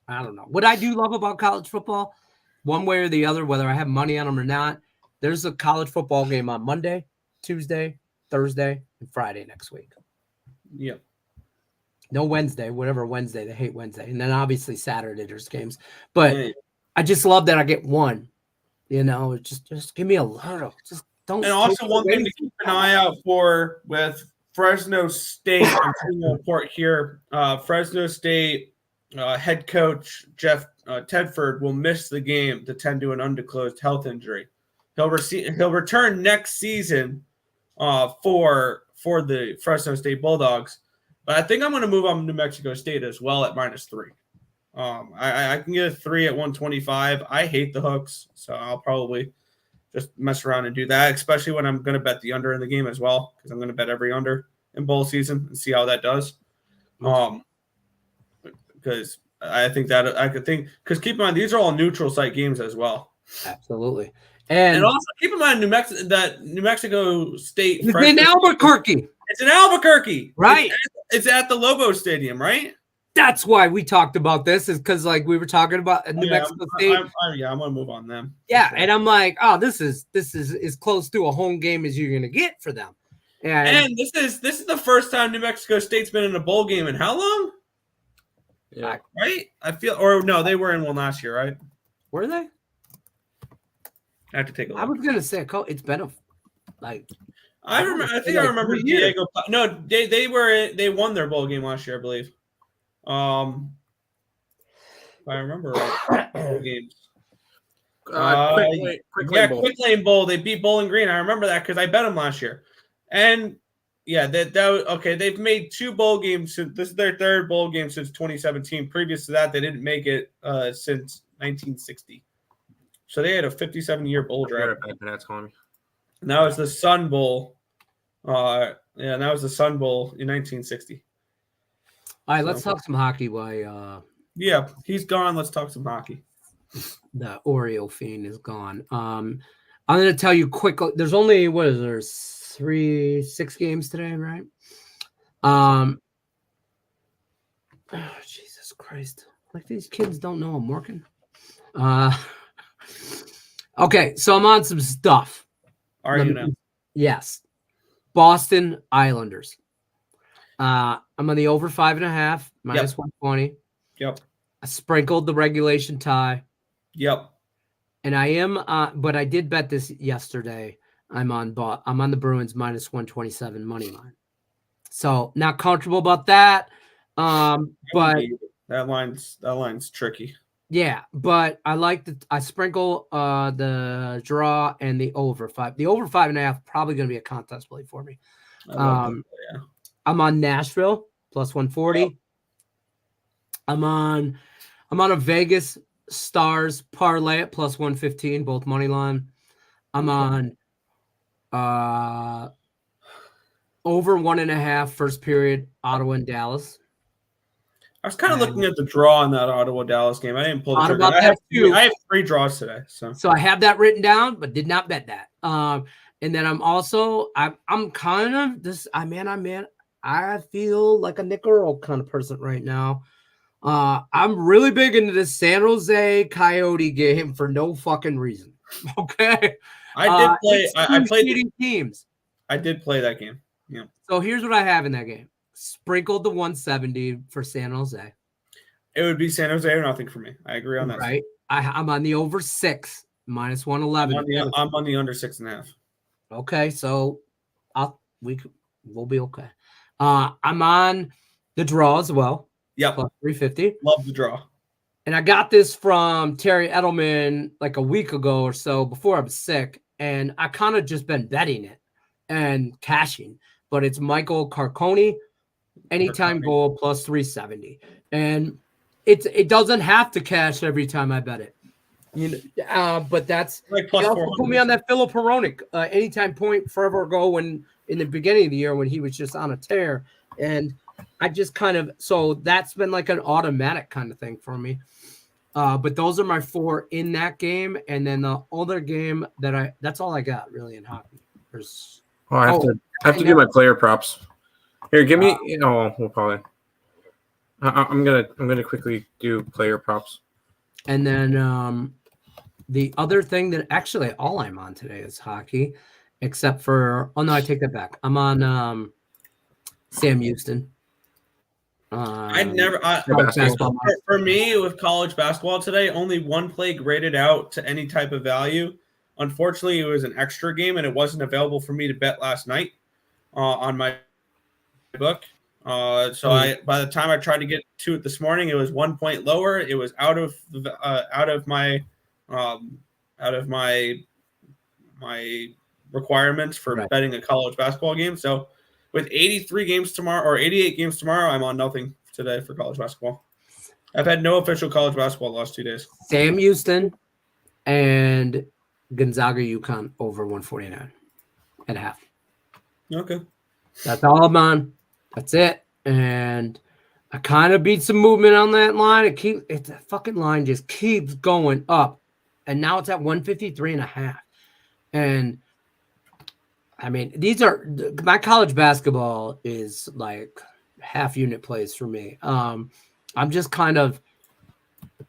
S1: don't know. What I do love about college football, one way or the other, whether I have money on them or not, there's a college football game on Monday, Tuesday, Thursday, and Friday next week.
S3: Yep.
S1: No Wednesday, whatever Wednesday. They hate Wednesday. And then obviously Saturday there's games. But I just love that I get one. Just give me a little. Just don't.
S3: And also one thing to keep an eye out for with Fresno State, I'm seeing a report here. Fresno State head coach Jeff Tedford will miss the game to tend to an undisclosed health injury. He'll return next season for the Fresno State Bulldogs. But I think I'm going to move on to New Mexico State as well at -3. I can get a 3 at 125. I hate the hooks, so I'll probably just mess around and do that, especially when I'm going to bet the under in the game as well, because I'm going to bet every under in bowl season and see how that does. Because I think that I could think, because keep in mind, these are all neutral site games as well.
S1: Absolutely.
S3: And also keep in mind New Mexico State.
S1: It's in Albuquerque.
S3: It's in Albuquerque.
S1: Right.
S3: It's at the Lobo Stadium, right?
S1: That's why we talked about this, is because like we were talking about New Mexico State.
S3: I'm going to move on them.
S1: Yeah, sure. And I'm like, oh, this is as close to a home game as you're going to get for them.
S3: And this is the first time New Mexico State's been in a bowl game in how long?
S2: Yeah.
S3: Right? I feel, or no, they were in one last year, right?
S1: Were they?
S3: I have to take a look.
S1: I was going to say, it's been a like.
S3: I remember Diego. No, they won their bowl game last year, I believe. If I remember right, bowl games. Quick Lane Bowl. They beat Bowling Green. I remember that because I bet them last year. And yeah, that was okay. They've made 2 bowl games. This is their 3rd bowl game since 2017. Previous to that, they didn't make it since 1960. So they had a 57-year bowl drought.
S2: That's calling me.
S3: And that was the Sun Bowl. That was the Sun Bowl in 1960.
S1: All right, let's talk some hockey.
S3: Yeah, he's gone. Let's talk some hockey.
S1: The Oreo fiend is gone. I'm going to tell you quickly. There's only, 6 games today, right? Oh, Jesus Christ. Like these kids don't know I'm working. Okay, so I'm on some stuff.
S3: Are you now?
S1: Yes. Boston Islanders. I'm on the over 5.5, minus 120.
S3: Yep.
S1: I sprinkled the regulation tie.
S3: Yep.
S1: And I am, but I did bet this yesterday. I'm on the Bruins minus 127 money line. So not comfortable about that. But
S3: that line's tricky.
S1: Yeah, but I like I sprinkle the draw and the over 5. The over 5.5 probably going to be a contest play for me. I'm on Nashville plus 140. Yep. I'm on a Vegas Stars parlay at plus 115, both money line. I'm on over 1.5 first period Ottawa and Dallas.
S3: I was kind of looking at the draw in that Ottawa-Dallas game. I didn't pull the trigger. I have 3 draws today. So
S1: I have that written down, but did not bet that. And then I'm also I'm kind of this. I feel like a Nick Earl kind of person right now. I'm really big into this San Jose Coyote game for no fucking reason. Okay,
S3: I did play. I played
S1: teams.
S3: I did play that game. Yeah.
S1: So here's what I have in that game. Sprinkled the 170 for San Jose.
S3: It would be San Jose or nothing for me. I agree on that.
S1: Right. I'm on the over 6 minus 111.
S3: I'm on the under 6.5.
S1: Okay, so we'll be okay. I'm on the draw as well.
S3: Yep.
S1: Plus 350.
S3: Love the draw.
S1: And I got this from Terry Edelman like a week ago or so before I was sick. And I kind of just been betting it and cashing. But it's Michael Carcone, anytime goal plus 370. And it doesn't have to cash every time I bet it. But that's
S3: like plus
S1: he also put me on that Philip Hronik anytime point forever ago when in the beginning of the year when he was just on a tear. And I just kind of so that's been like an automatic kind of thing for me. But those are my 4 in that game, and then the other game that's all I got really in hockey.
S2: I have to do my player props. Here, give me. We'll probably. I'm gonna quickly do player props.
S1: And then the other thing that actually all I'm on today is hockey, except for I take that back. I'm on Sam Houston.
S3: For me with college basketball today, only one play graded out to any type of value. Unfortunately, it was an extra game and it wasn't available for me to bet last night on my book. By the time I tried to get to it this morning, it was 1 point lower. It was out of my requirements for betting a college basketball game. So with 83 games tomorrow or 88 games tomorrow, I'm on nothing today for college basketball. I've had no official college basketball the last 2 days.
S1: Sam Houston and Gonzaga UConn over 149.5.
S3: Okay.
S1: That's all I'm on. That's it. And I kind of beat some movement on that line. The fucking line just keeps going up. And now it's at 153.5. And I mean, my college basketball is like half unit plays for me. I'm just kind of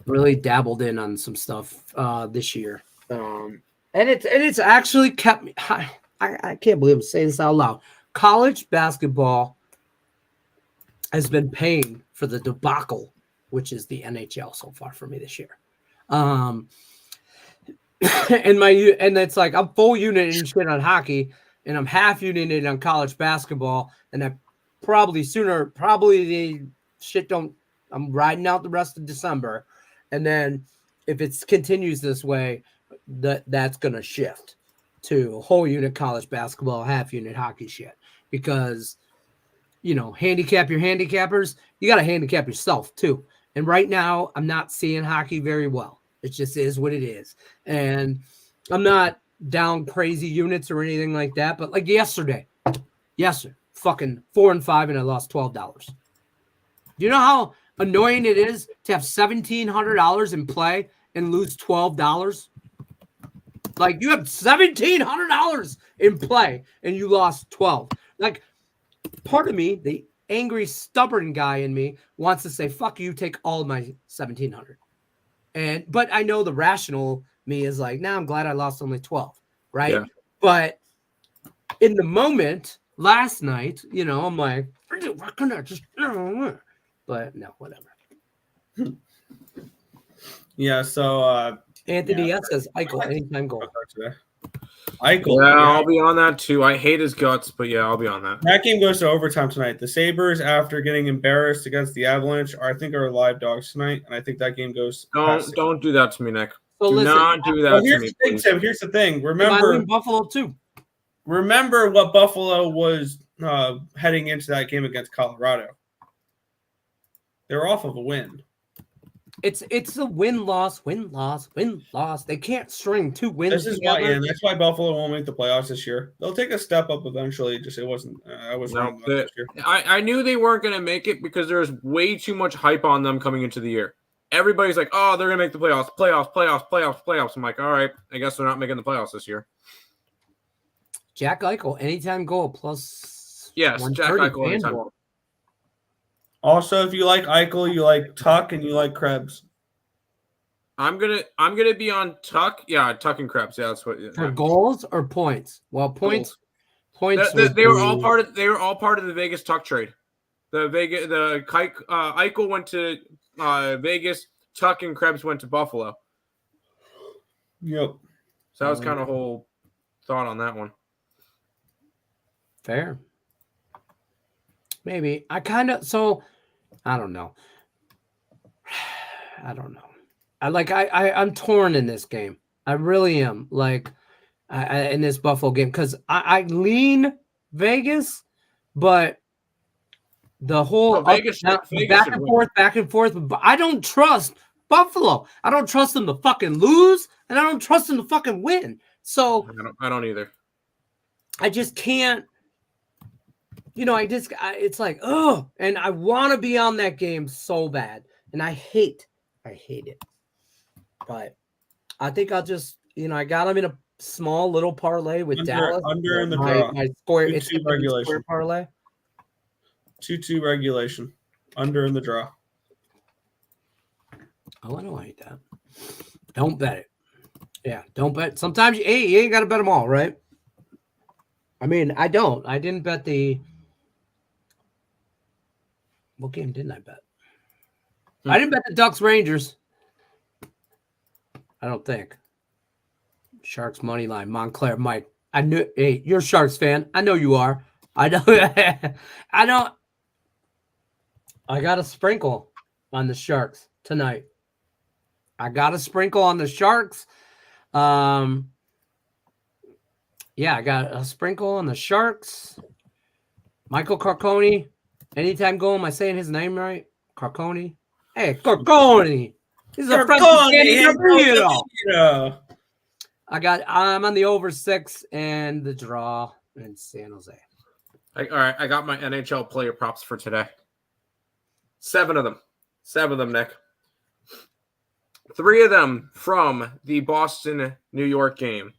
S1: really dabbled in on some stuff this year. And it's actually kept me. I can't believe I'm saying this out loud. College basketball has been paying for the debacle, which is the NHL so far for me this year. And it's like I'm full unit and shit on hockey, and I'm half unit on college basketball, and I'm I'm riding out the rest of December, and then if it continues this way, that's gonna shift to whole unit college basketball, half unit hockey shit, because handicap your handicappers, you got to handicap yourself too. And right now I'm not seeing hockey very well. It just is what it is. And I'm not down crazy units or anything like that, but like yesterday, fucking 4-5 and I lost $12. Do you know how annoying it is to have $1,700 in play and lose $12? Like you have $1,700 in play and you lost 12. Like part of me, the angry, stubborn guy in me wants to say, fuck you, take all of my 1,700. But I know the rational me is like, nah, I'm glad I lost only 12. Right. Yeah. But in the moment last night, I'm like, we're gonna just, but no, whatever.
S3: Yeah. So,
S1: Anthony S says Eichel anytime goal.
S3: Eichel.
S2: Yeah, I'll be on that too. I hate his guts, but yeah, I'll be on that.
S3: That game goes to overtime tonight. The Sabres, after getting embarrassed against the Avalanche, I think are live dogs tonight, and I think that game goes.
S2: Don't do that to me, Nick.
S1: So
S2: do not do that to me.
S3: Tim, here's the thing. Remember
S1: Buffalo too.
S3: Remember what Buffalo was heading into that game against Colorado. They're off of a win.
S1: It's a win-loss. They can't string 2 wins.
S3: This is why, and that's why Buffalo won't make the playoffs this year. They'll take a step up eventually. Just it wasn't. I was wrong this year.
S2: I knew they weren't going to make it because there was way too much hype on them coming into the year. Everybody's like, "Oh, they're going to make the playoffs." I'm like, "All right, I guess they're not making the playoffs this year."
S1: Jack Eichel, anytime goal plus.
S2: Yes, Jack Eichel anytime goal.
S3: Also, if you like Eichel, you like Tuck, and you like Krebs.
S2: I'm gonna be on Tuck. Yeah, Tuck and Krebs. Yeah, that's what.
S1: For goals or points? Well, points.
S2: They were all part of the Vegas Tuck trade. Eichel went to Vegas. Tuck and Krebs went to Buffalo.
S3: Yep.
S2: So that was kind of whole thought on that one.
S1: Fair. Maybe. I don't know. I don't know. I'm torn in this game. I really am. Like, in this Buffalo game, because I lean Vegas, but the whole
S2: Vegas
S1: back and forth. But I don't trust Buffalo. I don't trust them to fucking lose, and I don't trust them to fucking win. So
S2: I don't either.
S1: I just can't. It's like, oh, and I want to be on that game so bad, and I hate it. But I think I'll just, I got them in a small little parlay with Dallas.
S3: Under in the draw.
S1: My square, it's
S3: regulation.
S1: Square parlay.
S3: 2-2 regulation. Under in the draw.
S1: Oh, I don't like that. Don't bet it. Yeah, don't bet. Sometimes you ain't got to bet them all, right? I mean, I don't. I didn't bet the. What game didn't I bet? I didn't bet the Ducks Rangers. I don't think. Sharks money line, Montclair, Mike. I knew. Hey, you're a Sharks fan. I know you are. I know. I don't. I got a sprinkle on the Sharks tonight. I got a sprinkle on the Sharks. Yeah, I got a sprinkle on the Sharks. Michael Carcone. Anytime goal, am I saying his name right? Carcone. Hey, Carcone. He's a French. I'm on the over 6 and the draw in San Jose.
S2: All right, I got my NHL player props for today. 7 of them, Nick. 3 of them from the Boston-New York game.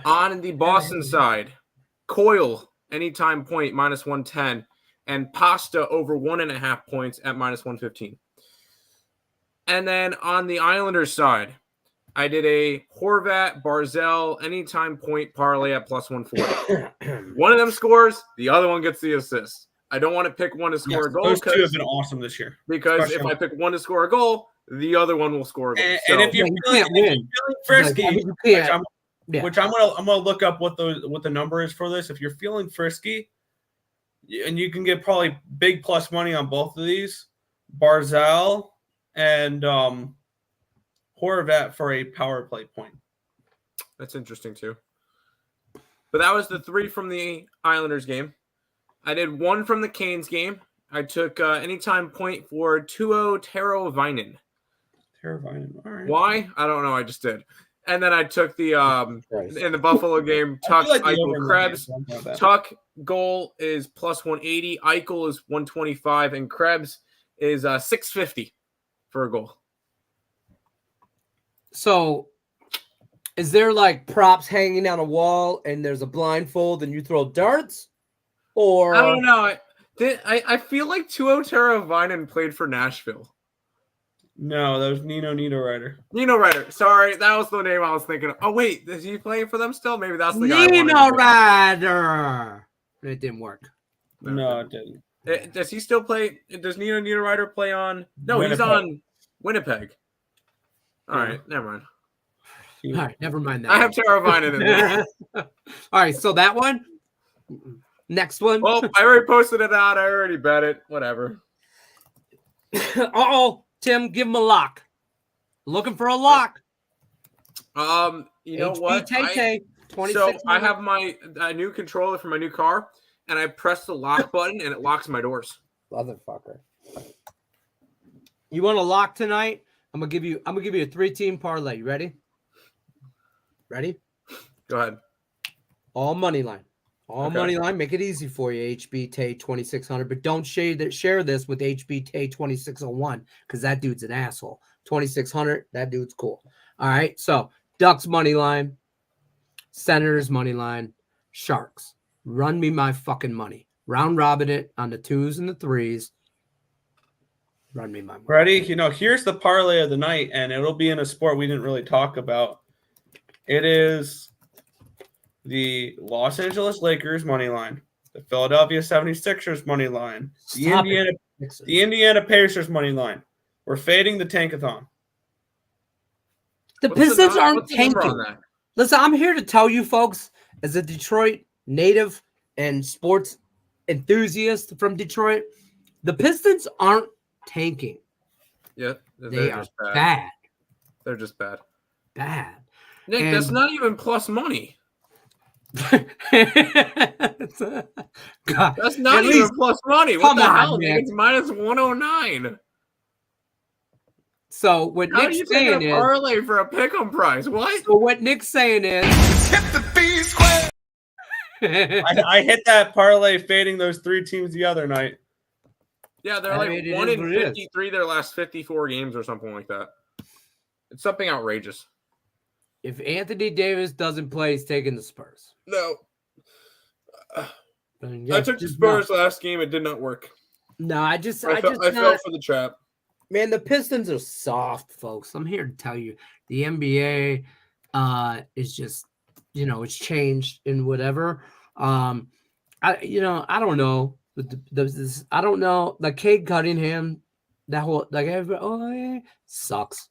S2: On the Boston side, Coyle, anytime point, -110, and Pasta over 1.5 points at -115. And then on the Islanders side, I did a Horvat, Barzell, anytime point parlay at +140. One of them scores, the other one gets the assist. I don't want to pick one to score a goal.
S3: Those 2 have been awesome this year.
S2: Because if I pick one to score a goal, the other one will score a goal.
S3: And if you're feeling frisky, which I'm gonna look up what the number is for this. If you're feeling frisky, and you can get probably big plus money on both of these, Barzell and Horvat for a power play point.
S2: That's interesting too. But that was the 3 from the Islanders game. I did 1 from the Canes game. I took anytime point for Tuo Teravainen.
S3: Teravainen, all right.
S2: Why? I don't know. I just did. And then I took the in the Buffalo game, Tuck, Eichel, Krebs. Tuck goal is +180. Eichel is 125, and Krebs is 650 for a goal.
S1: So, is there like props hanging on a wall, and there's a blindfold, and you throw darts, or
S2: I don't know. I feel like Tuo Teravainen played for Nashville.
S3: No, that was Nino Niederreiter.
S2: Nino Ryder. Sorry, that was the name I was thinking of. Oh, wait. Is he playing for them still? Maybe that's the guy.
S1: Nino Ryder. It didn't work.
S3: No, it didn't.
S2: Does he still play? Does Nino Niederreiter play on? No,
S3: Winnipeg.
S2: He's on Winnipeg. All right, never mind.
S1: All right, never mind that.
S2: I have Teravainen in there.
S1: All right, so that one. Next one.
S2: Well, I already posted it out. I already bet it. Whatever.
S1: Tim, give him a lock. Looking for a lock.
S2: You know what? So I have my new controller for my new car, and I press the lock button, and it locks my doors.
S1: Motherfucker. You want a lock tonight? I'm gonna give you a 3-team parlay. You ready? Ready?
S2: Go ahead.
S1: All money line. Money line. Make it easy for you, HB Tay 2600. But don't share this with HB Tay 2601 because that dude's an asshole. 2600, that dude's cool. All right. So Ducks money line, Senators money line, Sharks. Run me my fucking money. Round robin it on the 2s and the 3s. Run me my money.
S3: Ready? Here's the parlay of the night, and it'll be in a sport we didn't really talk about. It is the Los Angeles Lakers money line, the Philadelphia 76ers money line, the Indiana Pacers money line, We're fading the tankathon.
S1: The
S2: What's the
S1: Pistons
S2: nu-
S1: aren't
S2: what's the number
S1: tanking.
S2: on that?
S1: Listen, I'm here to tell you folks, as a Detroit native and sports enthusiast from Detroit, the Pistons aren't tanking.
S2: Yeah,
S1: They
S2: they're
S1: are
S2: just bad.
S1: bad.
S2: They're just bad.
S1: Bad.
S2: Nick,
S1: And-
S2: that's not even plus money.
S1: God,
S2: That's not
S1: at
S2: even
S1: least-
S2: plus money. What
S1: come
S2: the
S1: on,
S2: hell,
S1: Nick.
S2: Nick? It's minus 109.
S1: So what
S2: How are
S1: Nick's
S2: you taking
S1: saying
S2: a
S1: is,
S2: parlay for a pick'em price? What?
S1: so what Nick's saying is,
S4: Hit the fee square.
S3: I hit that parlay fading those 3 teams the other night.
S2: Yeah, they're
S1: I
S2: like
S1: mean, it
S2: 1
S1: is
S2: in
S1: what it is.
S2: 53 their last 54 games or something like that. It's something outrageous.
S1: if Anthony Davis doesn't play, he's taking the Spurs.
S2: No.
S1: And
S2: I took the
S1: just
S2: Spurs last game. It did not work.
S1: No, I
S2: I fell for the trap.
S1: Man, the Pistons are soft, folks. I'm here to tell you, the NBA is just, it's changed in whatever. I don't know. I don't know. Like Cade Cunningham, that whole sucks.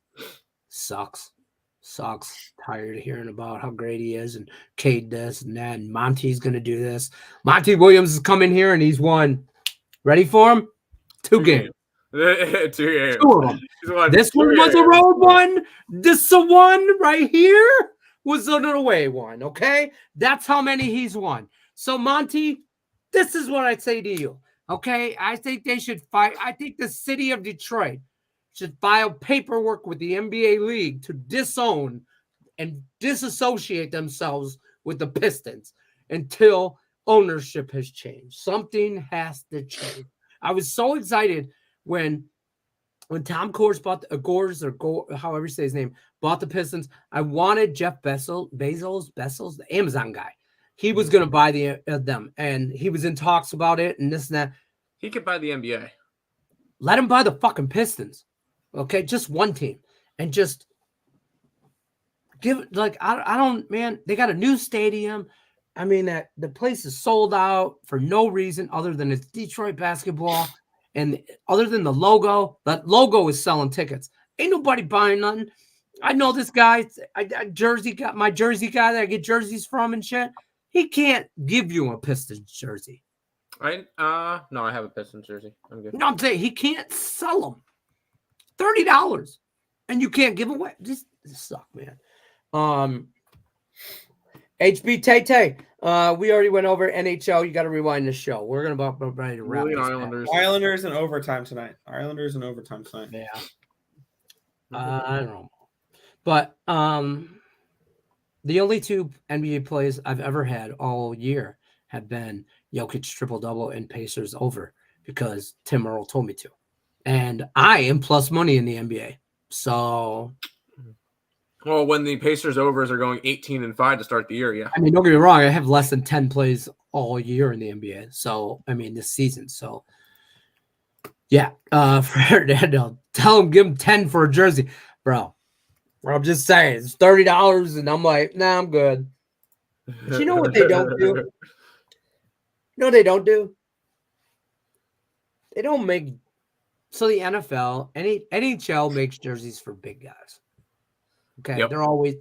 S1: Tired of hearing about how great he is and Cade this and that. And Monty's gonna do this. Monty Williams is coming here and he's won. Ready for him? 2 games.
S2: 2 games.
S1: 2 of them.
S2: He's won
S1: This
S2: 2
S1: one was a
S2: games.
S1: road one. This one right here was an away one. Okay, that's how many he's won. So Monty, this is what I'd say to you. Okay, I think they should fight. I think the city of Detroit should file paperwork with the NBA league to disown and disassociate themselves with the Pistons until ownership has changed. Something has to change. I was so excited when Tom Gores bought however you say his name, bought the Pistons. I wanted Jeff Bezos, the Amazon guy. He was going to buy them, and he was in talks about it and this and that.
S2: He could buy the NBA.
S1: Let him buy the fucking Pistons. Okay, just one team, and just give I don't, man. They got a new stadium. I mean, that the place is sold out for no reason other than it's Detroit basketball, and other than the logo. That logo is selling tickets. Ain't nobody buying nothing. I know this guy. My jersey guy that I get jerseys from and shit. He can't give you a Pistons jersey.
S2: Right? No, I have a Pistons jersey. I'm good.
S1: No, I'm saying he can't sell them. $30, and you can't give away. This suck, man. HB Tay. We already went over NHL. You got to rewind the show. We're gonna about ready to wrap.
S2: Really,
S1: this
S2: Islanders.
S3: Islanders in overtime tonight.
S1: Yeah. I don't know, but the only 2 NBA plays I've ever had all year have been Jokic triple-double and Pacers over because Tim Earl told me to. And I am plus money in the NBA. So,
S2: Well, when the Pacers overs are going 18-5 to start the year, yeah.
S1: I mean, don't get me wrong. I have less than 10 plays all year in the NBA. So, I mean, this season. So, yeah. Fernando, give him 10 for a jersey. Bro, I'm just saying. It's $30, and I'm like, nah, I'm good. But you know what they don't do? You know what they don't do? They don't make – so the NFL, NHL makes jerseys for big guys. Okay?
S2: Yep.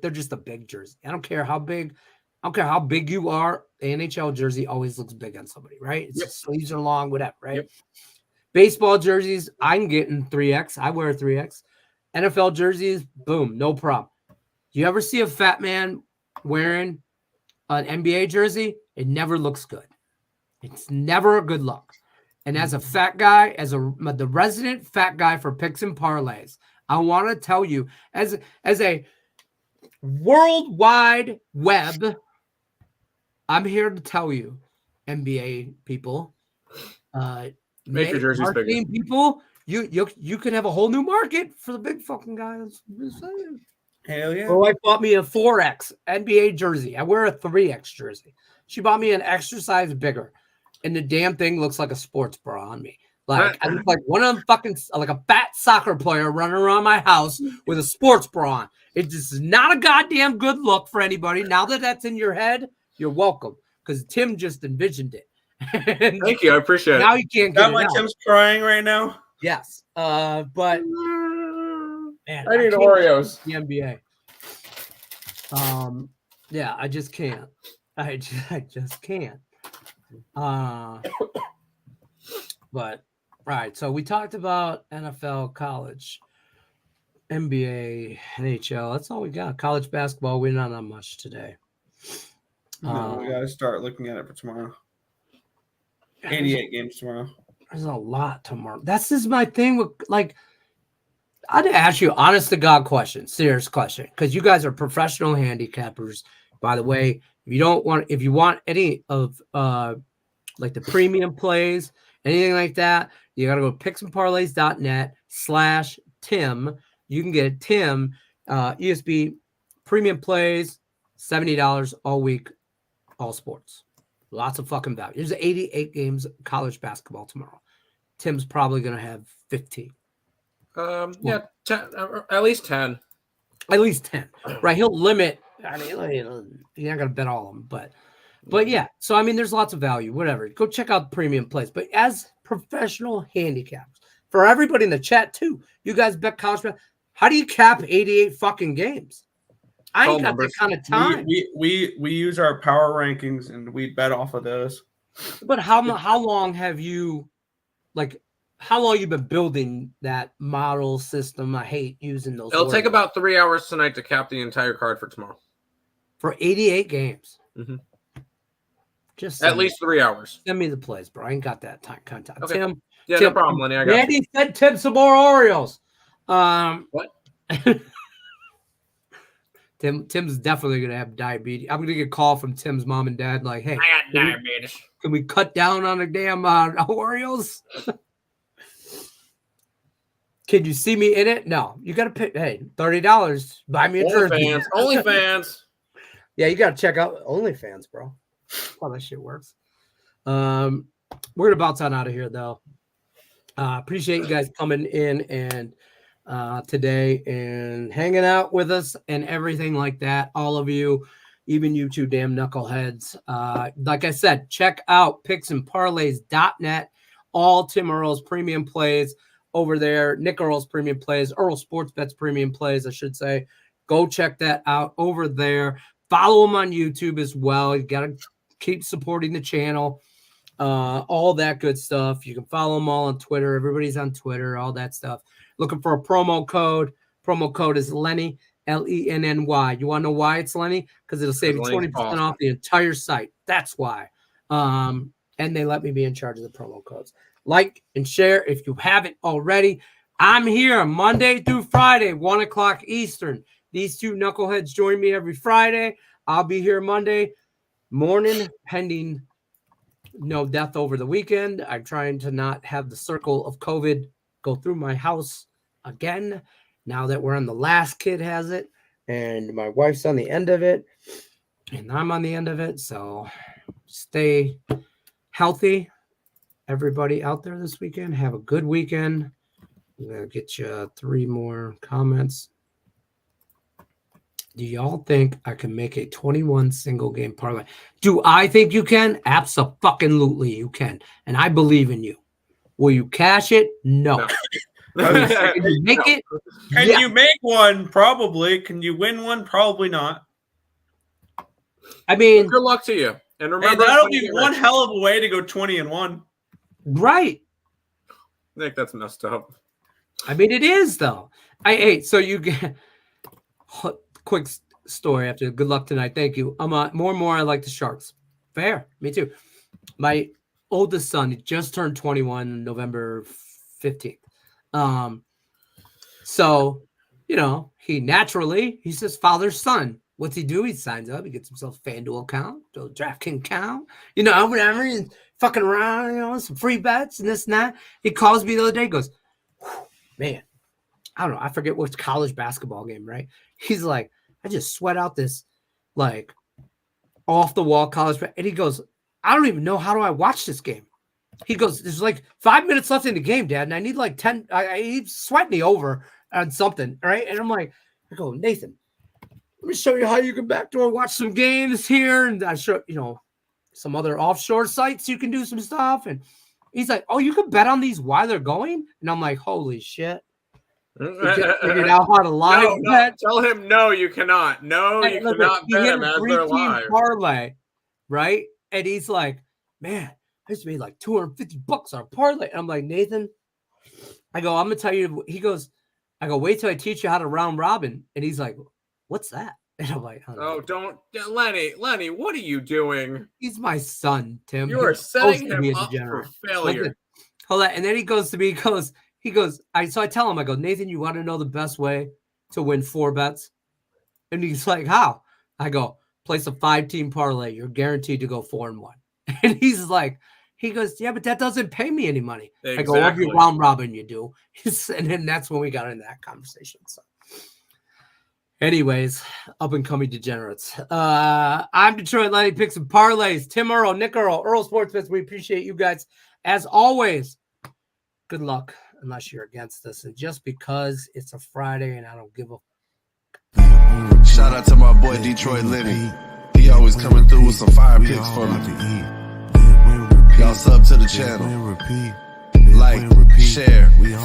S1: They're just a big jersey. I don't care how big you are. The NHL jersey always looks big on somebody, right? It's just sleeves are long, whatever, right?
S2: Yep.
S1: Baseball jerseys, I can get in 3X. I wear a 3X. NFL jerseys, boom, no problem. You ever see a fat man wearing an NBA jersey? It never looks good. It's never a good look. And as a fat guy, the resident fat guy for Picks and Parlays, I want to tell you, as a worldwide web, I'm here to tell you, NBA people,
S2: Make your jerseys bigger.
S1: marketing people, you could have a whole new market for the big fucking guys.
S3: Hell yeah.
S1: My wife bought me a 4X NBA jersey. I wear a 3X jersey. She bought me an extra size bigger, and the damn thing looks like a sports bra on me. Like I look like one of them like a fat soccer player running around my house with a sports bra on. It just is not a goddamn good look for anybody. Now that that's in your head, you're welcome, because Tim just envisioned it.
S2: Thank you. I appreciate
S3: Now
S2: it.
S1: you can't
S3: Is that
S1: get
S3: why
S1: it out.
S3: Tim's crying right now?
S1: Yes. But Man,
S2: I need
S1: can't
S2: Oreos.
S1: the NBA. Yeah, I just can't. I just can't. But right, so we talked about NFL, college, NBA, NHL. That's all we got. College basketball, we're not on much today.
S3: No, we got to start looking at it for tomorrow.
S1: Yeah,
S3: 88 games tomorrow.
S1: There's a lot tomorrow. That's just my thing with like. I'd ask you honest to God question, serious question, because you guys are professional handicappers. By the way, if you want any of like the premium plays, anything like that, you gotta go to picksparlays.net/Tim. You can get Tim ESB premium plays, $70 all week, all sports. Lots of fucking value. There's 88 games of college basketball tomorrow. Tim's probably gonna have 15.
S2: Yeah, 10, at least 10.
S1: At least 10. Right. He'll limit. I mean, you're not gonna bet all of them, but yeah. So I mean, there's lots of value. Whatever. Go check out the premium plays. But as professional handicaps, for everybody in the chat too, you guys bet college basketball. How do you cap 88 fucking games? I ain't got that kind of time.
S3: We use our power rankings and we bet off of those.
S1: But how long have you how long you been building that model system? I hate using those.
S2: It'll
S1: words.
S2: take about 3 hours tonight to cap the entire card for tomorrow.
S1: For 88 games.
S2: Mm-hmm.
S1: Just
S2: at least 3 hours.
S1: Send me the plays, bro. I ain't got that time.
S2: Okay.
S1: Tim.
S2: Yeah,
S1: Tim,
S2: no problem, Lenny. I got
S1: Randy said Tim some more Oreos.
S2: What?
S1: Tim's definitely gonna have diabetes. I'm gonna get a call from Tim's mom and dad, like, "Hey,
S2: I got diabetes.
S1: Can we cut down on the damn Oreos? Can you see me in it? No, you gotta pay. Hey, $30. Buy me a jersey.
S2: OnlyFans.
S1: Yeah, you gotta check out OnlyFans, bro. That's how that shit works. We're gonna bounce on out of here though. Appreciate you guys coming in and today and hanging out with us and everything like that. All of you, even you two damn knuckleheads. Like I said, check out picksandparlays.net. All Tim Earl's premium plays over there. Nick Earl's premium plays, Earl Sports Bets premium plays, I should say. Go check that out over there. Follow him on YouTube as well. You got to keep supporting the channel. All that good stuff. You can follow them all on Twitter. Everybody's on Twitter, all that stuff. Looking for a promo code. Promo code is Lenny, Lenny. You want to know why it's Lenny? Because it'll save you 20% off the entire site. That's why. And they let me be in charge of the promo codes. Like and share if you haven't already. I'm here Monday through Friday, 1 o'clock Eastern. These two knuckleheads join me every Friday. I'll be here Monday morning, pending no death over the weekend. I'm trying to not have the circle of COVID go through my house again. Now that we're on the last kid has it, and my wife's on the end of it, and I'm on the end of it. So stay healthy. Everybody out there this weekend, have a good weekend. I'm going to get you 3 more comments. Do y'all think I can make a 21 single game parlay? Do I think you can? Absolutely you can. And I believe in you. Will you cash it? No. Can you make it?
S3: Can you make one? Probably. Can you win one? Probably not.
S1: I mean,
S2: good luck to you. And remember,
S3: that'll be one hell of a way to go 20-1.
S1: Right.
S2: Nick, that's messed up.
S1: I mean, it is though. So you get quick story after good luck tonight. Thank you. More and more I like the Sharks. Fair. Me too. My oldest son, he just turned 21 November 15th. So, he says father's son. What's he do? He signs up. He gets himself a FanDuel account, a DraftKings account, whatever. He's fucking around, some free bets and this and that. He calls me the other day, goes, man, I don't know. I forget which college basketball game, right? He's like, I just sweat out this, like, off-the-wall college. And he goes, I don't even know how do I watch this game. He goes, there's like 5 minutes left in the game, Dad, and I need like 10. He's sweating me over on something, right? And I'm like, I go, Nathan, let me show you how you can backdoor watch some games here. And I show, some other offshore sites you can do some stuff. And he's like, oh, you can bet on these while they're going? And I'm like, holy shit. just figured out how to live bet.
S2: Tell him no, you cannot. No, you cannot
S1: He
S2: bet
S1: hit
S2: him
S1: a
S2: as they're
S1: 3-team
S2: live.
S1: parlay, right? And he's like, man, I just made like $250 on a parlay. And I'm like, Nathan, I go, I'm gonna tell you. He goes, I go, wait till I teach you how to round robin. And he's like, what's that? And I'm like,
S2: oh, don't, Lenny, what are you doing?
S1: He's my son, Tim.
S2: You are setting him up
S1: for
S2: failure.
S1: Hold on. And then he goes to me, so I tell him, I go, Nathan, you want to know the best way to win 4 bets? And he's like, how? I go, place a 5-team parlay. You're guaranteed to go 4-1. And he's like, he goes, yeah, but that doesn't pay me any money.
S2: Exactly.
S1: I go, well, if you round robin, you do. And then that's when we got into that conversation. So, anyways, up and coming degenerates. I'm Detroit Lenny, Picks and Parlays. Tim Earl, Nick Earl Sports Bets. We appreciate you guys as always. Good luck unless you're against us. And just because it's a Friday and I don't give a.
S5: Shout out to my boy Detroit Lenny. He always coming through with some fire picks for me. Y'all sub to the channel. Like, share,